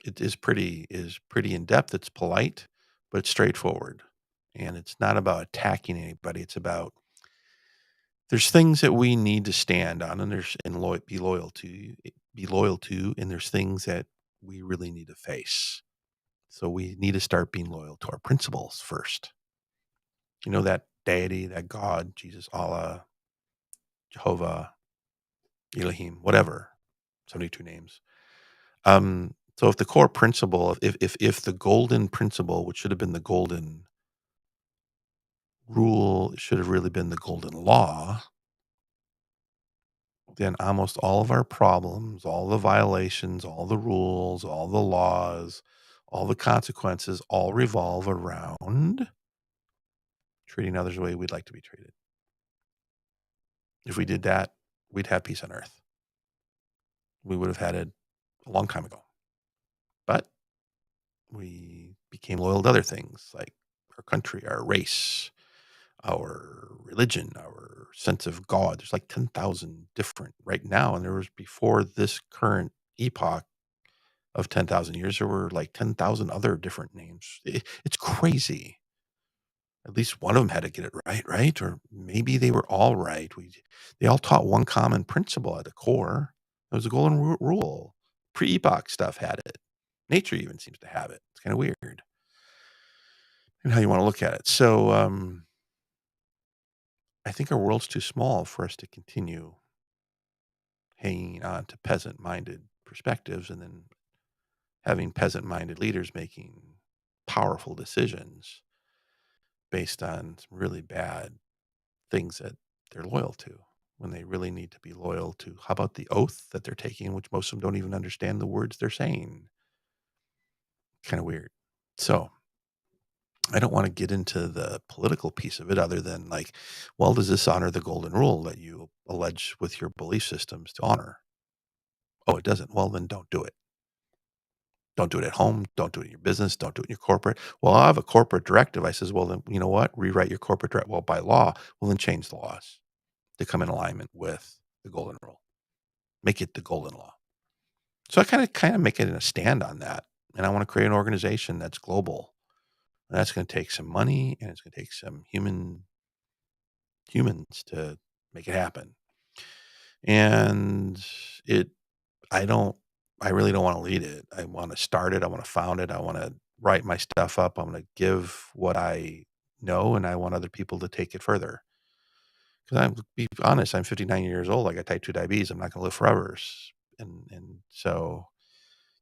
S1: It is pretty in depth. It's polite, but it's straightforward. And it's not about attacking anybody. It's about there's things that we need to stand on and be loyal to, and there's things that we really need to face. So we need to start being loyal to our principles first. That deity, that God, Jesus, Allah, Jehovah, Elohim, whatever, 72 names. So if the core principle, if the golden principle, which should have been the golden rule, should have really been the golden law, then almost all of our problems, all the violations, all the rules, all the laws, all the consequences all revolve around treating others the way we'd like to be treated. If we did that, we'd have peace on earth. We would have had it a long time ago. But we became loyal to other things like our country, our race, our religion, our sense of God. There's like 10,000 different right now. And there was before this current epoch of 10,000 years, there were like 10,000 other different names. It's crazy. At least one of them had to get it right, right? Or maybe they were all right. They all taught one common principle at the core. It was the golden rule. Pre-epoch stuff had it. Nature even seems to have it. It's kind of weird. And how you want to look at it. So I think our world's too small for us to continue hanging on to peasant-minded perspectives and then having peasant-minded leaders making powerful decisions based on some really bad things that they're loyal to when they really need to be loyal to how about the oath that they're taking, which most of them don't even understand the words they're saying. Kind of weird. So I don't want to get into the political piece of it other than like, well, does this honor the golden rule that you allege with your belief systems to honor? Oh, it doesn't. Well, then don't do it. Don't do it at home. Don't do it in your business. Don't do it in your corporate. Well, I have a corporate directive. I says, well, then you know what? Rewrite your corporate directive. Well, by law, well, then change the laws to come in alignment with the golden rule. Make it the golden law. So I kind of make it a stand on that. And I want to create an organization that's global. And that's going to take some money and it's going to take some humans to make it happen. And it I don't I really don't want to lead it. I want to start it. I want to found it. I want to write my stuff up. I want to give what I know and I want other people to take it further. Because I'm be honest, I'm 59 years old. I got type 2 diabetes. I'm not going to live forever. And so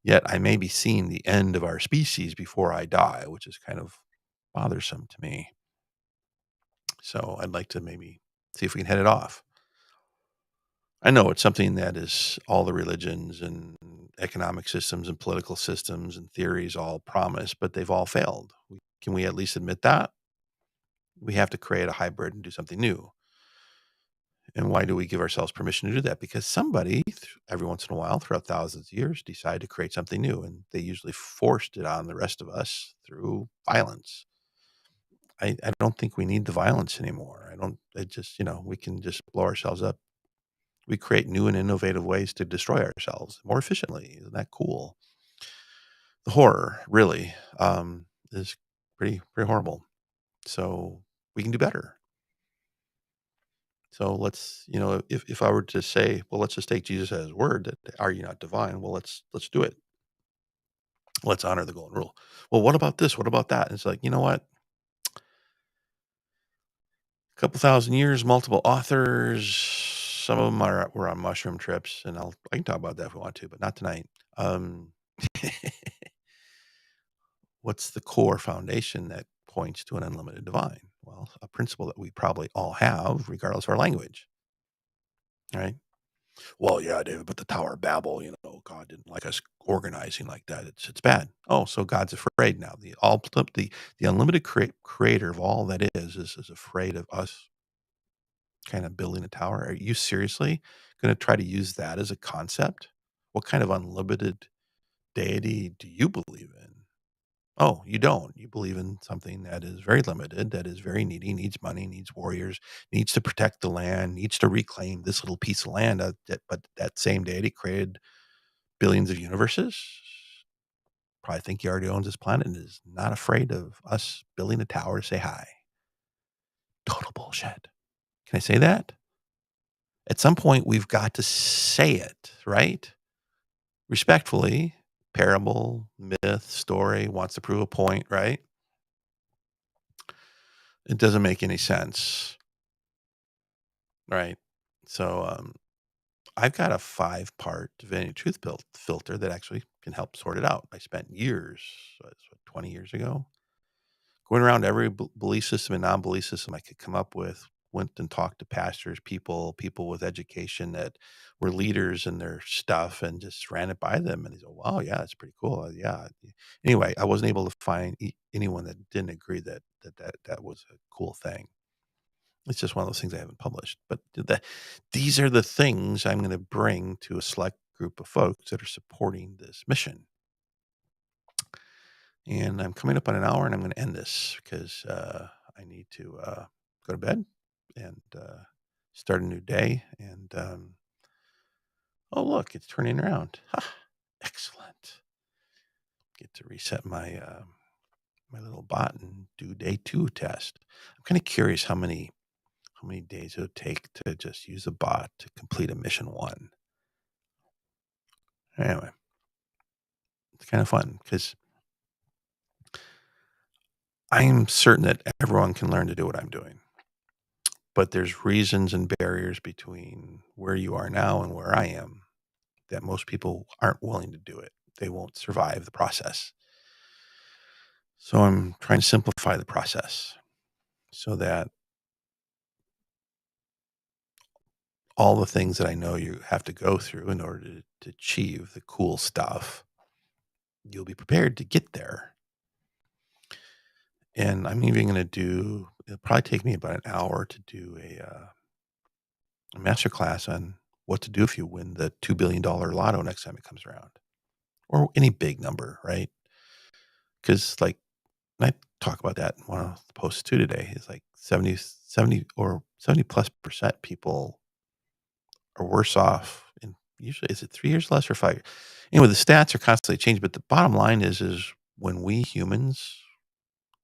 S1: yet I may be seeing the end of our species before I die, which is kind of bothersome to me. So I'd like to maybe see if we can head it off. I know it's something that is all the religions and economic systems and political systems and theories all promise, but they've all failed. Can we at least admit that? We have to create a hybrid and do something new. And why do we give ourselves permission to do that? Because somebody, every once in a while, throughout thousands of years, decided to create something new, and they usually forced it on the rest of us through violence. I don't think we need the violence anymore. I don't. It just, we can just blow ourselves up. We create new and innovative ways to destroy ourselves more efficiently. Isn't that cool? The horror, really, is pretty horrible. So we can do better. So let's, if I were to say, well, let's just take Jesus at his word that are you not divine? Well, let's do it. Let's honor the golden rule. Well, what about this? What about that? And it's like, you know what? A couple thousand years, multiple authors. Some of them were on mushroom trips, and I can talk about that if we want to, but not tonight. Um, what's the core foundation that points to an unlimited divine? Well, a principle that we probably all have, regardless of our language, right? Well, yeah, David, but the Tower of Babel, God didn't like us organizing like that. It's bad. Oh, so God's afraid now. The unlimited creator of all that is afraid of us kind of building a tower. Are you seriously going to try to use that as a concept? What kind of unlimited deity do you believe in? Oh, you don't. You believe in something that is very limited, that is very needy, needs money, needs warriors, needs to protect the land, needs to reclaim this little piece of land. But that same deity created billions of universes. Probably think he already owns this planet and is not afraid of us building a tower to say hi. Total bullshit. Can I say that? At some point, we've got to say it, right? Respectfully, parable, myth, story, wants to prove a point, right? It doesn't make any sense, right? So, I've got a 5-part divinity truth filter that actually can help sort it out. I spent years, 20 years ago, going around every belief system and non-belief system I could come up with, went and talked to pastors, people with education that were leaders in their stuff and just ran it by them. And they go, wow, yeah, that's pretty cool. Yeah. Anyway, I wasn't able to find anyone that didn't agree that was a cool thing. It's just one of those things I haven't published. But these are the things I'm going to bring to a select group of folks that are supporting this mission. And I'm coming up on an hour, and I'm going to end this because I need to go to bed and start a new day. And oh, look, it's turning around. Ha, excellent. Get to reset my little bot and do day 2 test. I'm kind of curious how many days it would take to just use a bot to complete a mission 1. Anyway, it's kind of fun because I'm certain that everyone can learn to do what I'm doing. But there's reasons and barriers between where you are now and where I am that most people aren't willing to do it. They won't survive the process. So I'm trying to simplify the process so that all the things that I know you have to go through in order to achieve the cool stuff, you'll be prepared to get there. And I'm even going to it'll probably take me about an hour to do a master class on what to do if you win the $2 billion lotto next time it comes around, or any big number, right? Because, like, and I talk about that in one of the posts too today, is like 70 or 70 plus percent people are worse off. And usually, is it 3 years less or 5 years? Anyway, the stats are constantly changing, but the bottom line is when we humans,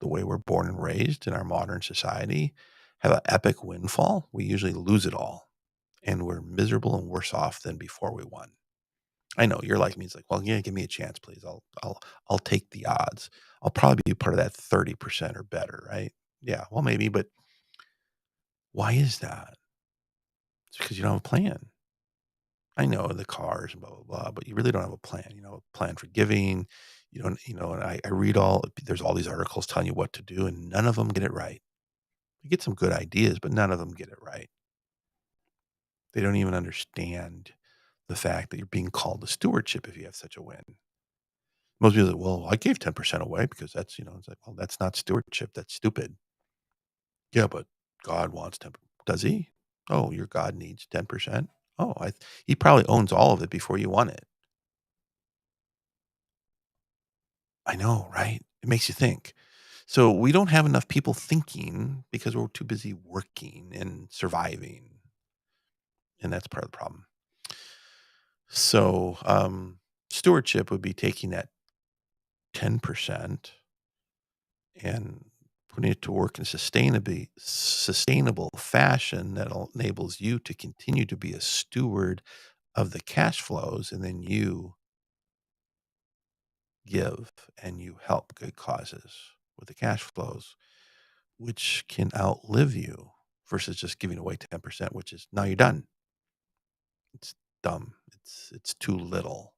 S1: the way we're born and raised in our modern society, have an epic windfall, we usually lose it all. And we're miserable and worse off than before we won. I know you're like me. It's like, well, yeah, give me a chance, please. I'll take the odds. I'll probably be part of that 30% or better, right? Yeah, well, maybe, but why is that? It's because you don't have a plan. I know the cars and blah blah blah, but you really don't have a plan. A plan for giving. You don't, and I read there's all these articles telling you what to do, and none of them get it right. You get some good ideas, but none of them get it right. They don't even understand the fact that you're being called to stewardship if you have such a win. Most people say, "Well, I gave 10% away because that's," it's like, "Well, that's not stewardship. That's stupid." "Yeah, but God wants 10." Does he? "Oh, your God needs 10%?" "Oh, he probably owns all of it before you won it." I know, right? It makes you think. So we don't have enough people thinking because we're too busy working and surviving, and that's part of the problem. So, stewardship would be taking that 10% and putting it to work in a sustainable fashion that enables you to continue to be a steward of the cash flows, and then you give and you help good causes with the cash flows, which can outlive you versus just giving away 10%, which is now you're done. It's dumb. It's too little.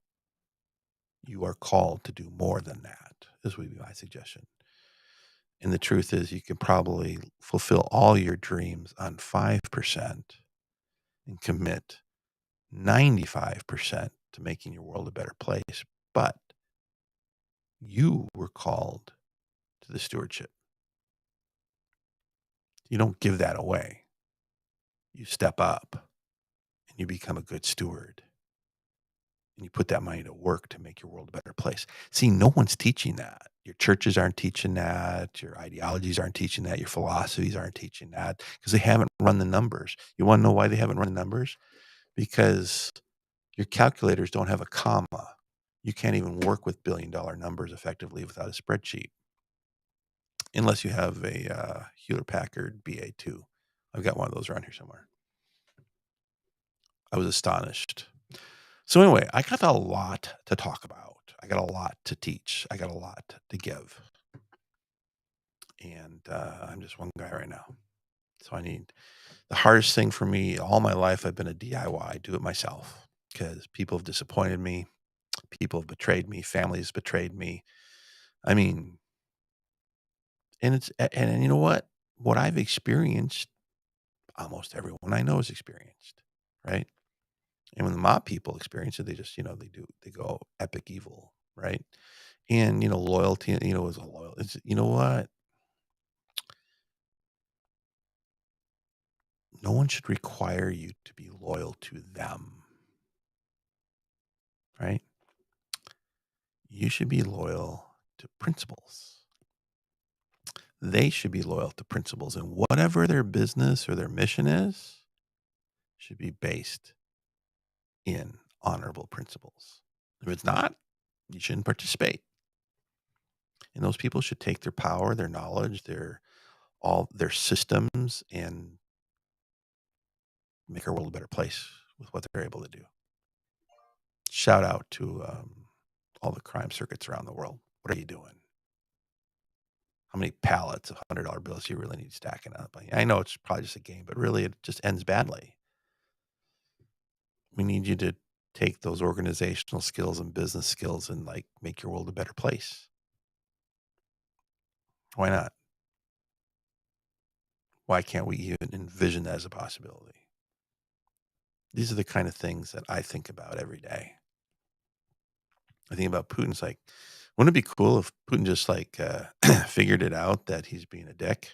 S1: You are called to do more than that, is would be my suggestion. And the truth is you can probably fulfill all your dreams on 5% and commit 95% to making your world a better place. But you were called to the stewardship. You don't give that away. You step up and you become a good steward and you put that money to work to make your world a better place. See, no one's teaching that. Your churches aren't teaching that. Your ideologies aren't teaching that. Your philosophies aren't teaching that because they haven't run the numbers. You want to know why they haven't run the numbers? Because your calculators don't have a comma. You can't even work with billion-dollar numbers effectively without a spreadsheet, unless you have a Hewlett-Packard BA2. I've got one of those around here somewhere. I was astonished. So anyway, I got a lot to talk about. I got a lot to teach. I got a lot to give, and I'm just one guy right now. So I need the hardest thing for me all my life. I've been a DIY, do it myself, because people have disappointed me. People have betrayed me. Families betrayed me. I mean, and and you know what? What I've experienced, almost everyone I know has experienced, right? And when the mob people experience it, they just, they go epic evil, right? And, loyalty, is a loyal. It's, you know what? No one should require you to be loyal to them, right? You should be loyal to principles. They should be loyal to principles, and whatever their business or their mission is should be based in honorable principles. If it's not, you shouldn't participate. And those people should take their power, their knowledge, all their systems and make our world a better place with what they're able to do. Shout out to all the crime circuits around the world. What are you doing? How many pallets of $100 bills do you really need stacking up? I know it's probably just a game, but really it just ends badly. We need you to take those organizational skills and business skills and like make your world a better place. Why not? Why can't we even envision that as a possibility? These are the kind of things that I think about every day. I think about Putin's like, wouldn't it be cool if Putin just like figured it out that he's being a dick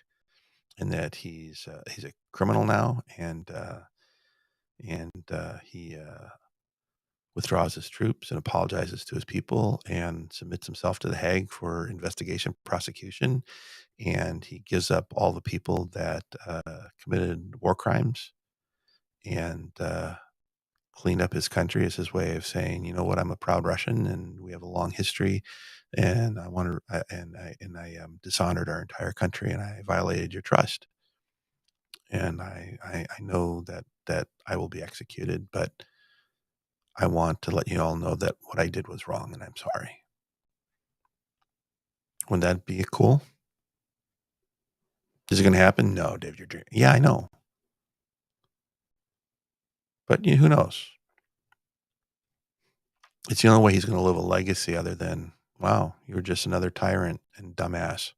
S1: and that he's a criminal now and he withdraws his troops and apologizes to his people and submits himself to the Hague for investigation prosecution, and he gives up all the people that committed war crimes and cleaned up his country as his way of saying, you know what, I'm a proud Russian and we have a long history, and I want to, and I dishonored our entire country and I violated your trust, and I know that I will be executed, but I want to let you all know that what I did was wrong and I'm sorry. Would that be cool? Is it going to happen? No, Dave, you're dreaming. Yeah, I know, but who knows? It's the only way he's going to live a legacy other than, wow, you were just another tyrant and dumbass.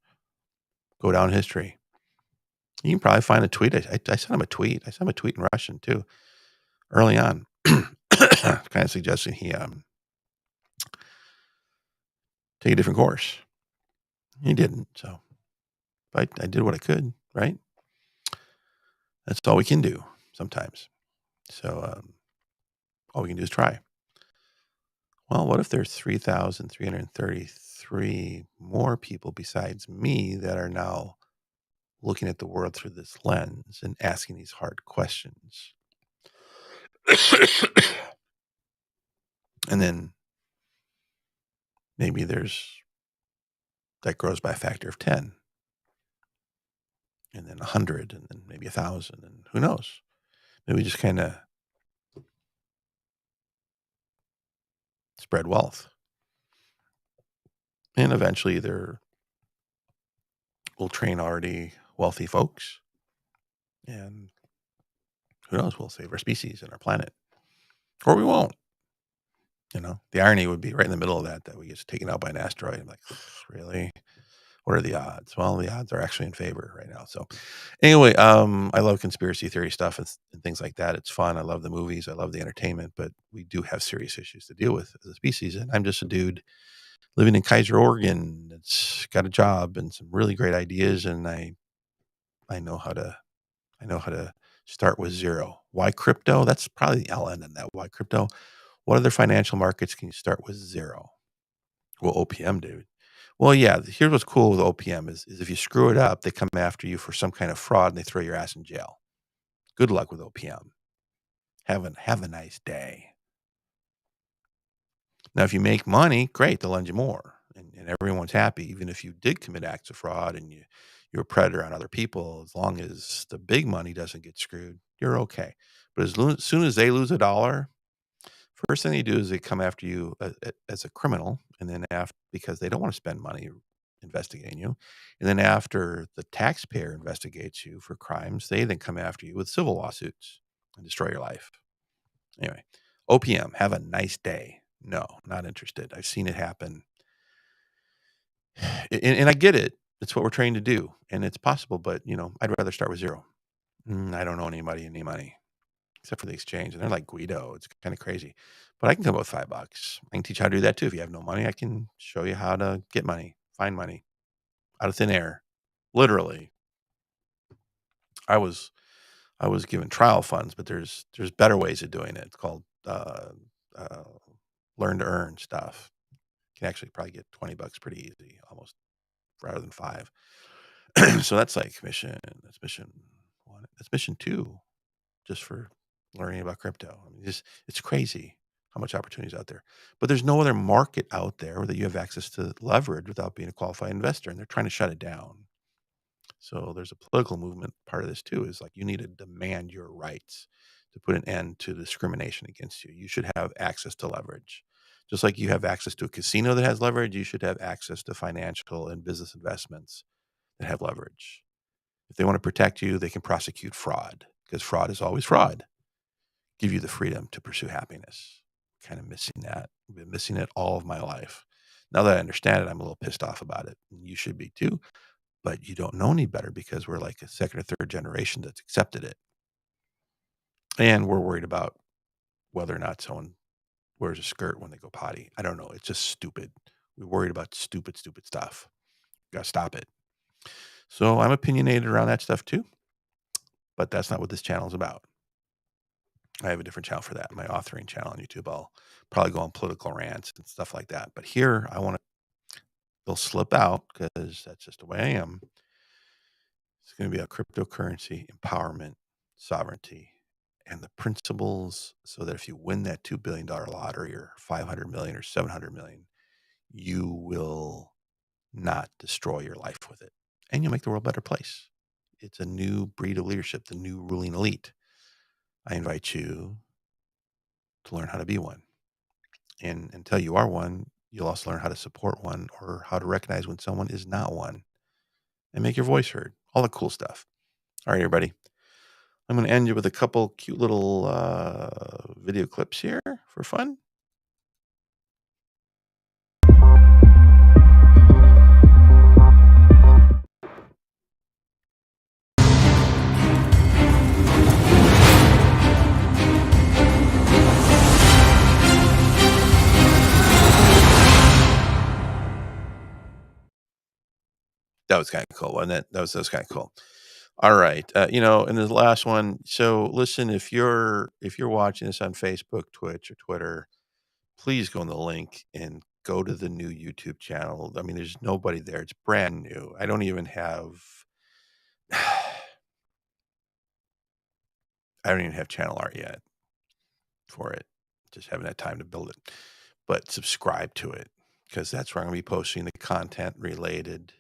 S1: Go down history. You can probably find a tweet. I sent him a tweet. I sent him a tweet in Russian too early on, kind of suggesting he take a different course. He didn't. So I did what I could, right? That's all we can do sometimes. So all we can do is try. Well, what if there's 3,333 more people besides me that are now looking at the world through this lens and asking these hard questions? And then maybe that grows by a factor of 10, and then 100, and then maybe 1,000, and who knows? Maybe we just kind of spread wealth. And eventually we'll train already wealthy folks, and who knows, we'll save our species and our planet. Or we won't. The irony would be right in the middle of that we get taken out by an asteroid. I'm like, really? What are the odds? Well, the odds are actually in favor right now. So anyway, I love conspiracy theory stuff and things like that. It's fun. I love the movies. I love the entertainment, but we do have serious issues to deal with as a species. And I'm just a dude living in Kaiser, Oregon. It's got a job and some really great ideas. And I know how to start with zero. Why crypto? That's probably the L end in that. Why crypto? What other financial markets can you start with zero? Well, OPM, dude. Well, yeah, here's what's cool with OPM is if you screw it up, they come after you for some kind of fraud and they throw your ass in jail. Good luck with OPM. Have a nice day. Now, if you make money, great, they'll lend you more. And everyone's happy, even if you did commit acts of fraud and you're a predator on other people, as long as the big money doesn't get screwed, you're okay. But as soon as they lose $1, first thing they do is they come after you as a criminal, and then because they don't want to spend money investigating you, and then after the taxpayer investigates you for crimes, they then come after you with civil lawsuits and destroy your life. Anyway, OPM, have a nice day. No, not interested. I've seen it happen, and I get it. It's what we're trained to do, and it's possible. But I'd rather start with zero. I don't know anybody any money except for the exchange. And they're like Guido. It's kind of crazy. But I can come up with $5. I can teach you how to do that too. If you have no money, I can show you how to get money, find money out of thin air. Literally. I was given trial funds, but there's better ways of doing it. It's called learn to earn stuff. You can actually probably get $20 pretty easy, almost rather than 5. So that's like mission 1. That's mission 2, just for learning about crypto. I mean, it's crazy how much opportunity is out there. But there's no other market out there that you have access to leverage without being a qualified investor, and they're trying to shut it down. So there's a political movement part of this too, is like you need to demand your rights to put an end to discrimination against you. You should have access to leverage. Just like you have access to a casino that has leverage, you should have access to financial and business investments that have leverage. If they want to protect you, they can prosecute fraud, because fraud is always fraud. Give you the freedom to pursue happiness. Kind of missing that. I've been missing it all of my life. Now that I understand it, I'm a little pissed off about it. And you should be too. But you don't know any better because we're like a second or third generation that's accepted it. And we're worried about whether or not someone wears a skirt when they go potty. I don't know. It's just stupid. We're worried about stupid stuff. Got to stop it. So I'm opinionated around that stuff too. But that's not what this channel is about. I have a different channel for that, my authoring channel on YouTube. I'll probably go on political rants and stuff like that. But here, they'll slip out because that's just the way I am. It's going to be a cryptocurrency, empowerment, sovereignty, and the principles so that if you win that $2 billion lottery or 500 million or 700 million, you will not destroy your life with it. And you'll make the world a better place. It's a new breed of leadership, the new ruling elite. I invite you to learn how to be one. And until you are one, you'll also learn how to support one, or how to recognize when someone is not one, and make your voice heard. All the cool stuff. All right, everybody. I'm going to end you with a couple cute little video clips here for fun. That was kinda cool, wasn't it? That was kinda cool. Alright, and the last one, so listen, if you're watching this on Facebook, Twitch, or Twitter, please go on the link and go to the new YouTube channel. I mean, there's nobody there, it's brand new. I don't even have I don't even have channel art yet for it. Just haven't had time to build it. But subscribe to it, because that's where I'm gonna be posting the content related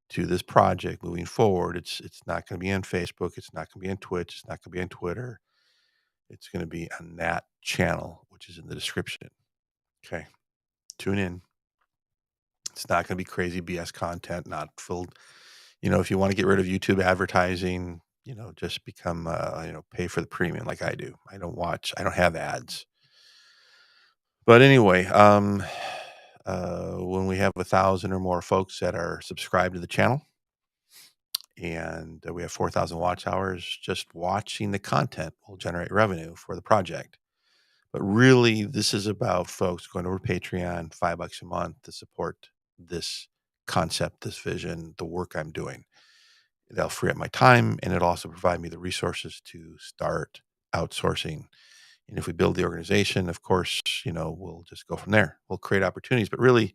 S1: to this project moving forward. It's not gonna be on Facebook, it's not gonna be on Twitch, it's not gonna be on Twitter. It's gonna be on that channel, which is in the description. Okay. Tune in. It's not gonna be crazy BS content, not filled. If you wanna get rid of YouTube advertising, just become, pay for the premium like I do. I don't have ads. But anyway, when we have 1,000 or more folks that are subscribed to the channel, and we have 4,000 watch hours, just watching the content will generate revenue for the project. But really, this is about folks going over Patreon, $5 a month to support this concept, this vision, the work I'm doing. That'll free up my time, and it'll also provide me the resources to start outsourcing. And if we build the organization, of course, we'll just go from there. We'll create opportunities, but really,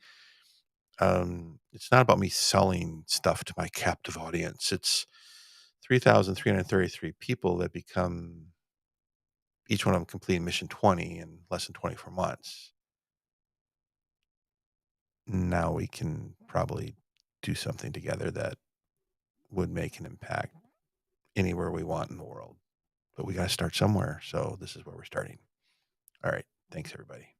S1: it's not about me selling stuff to my captive audience. It's 3,333 people that become, each one of them completing mission 20 in less than 24 months. Now we can probably do something together that would make an impact anywhere we want in the world. But we got to start somewhere. So this is where we're starting. All right. Thanks, everybody.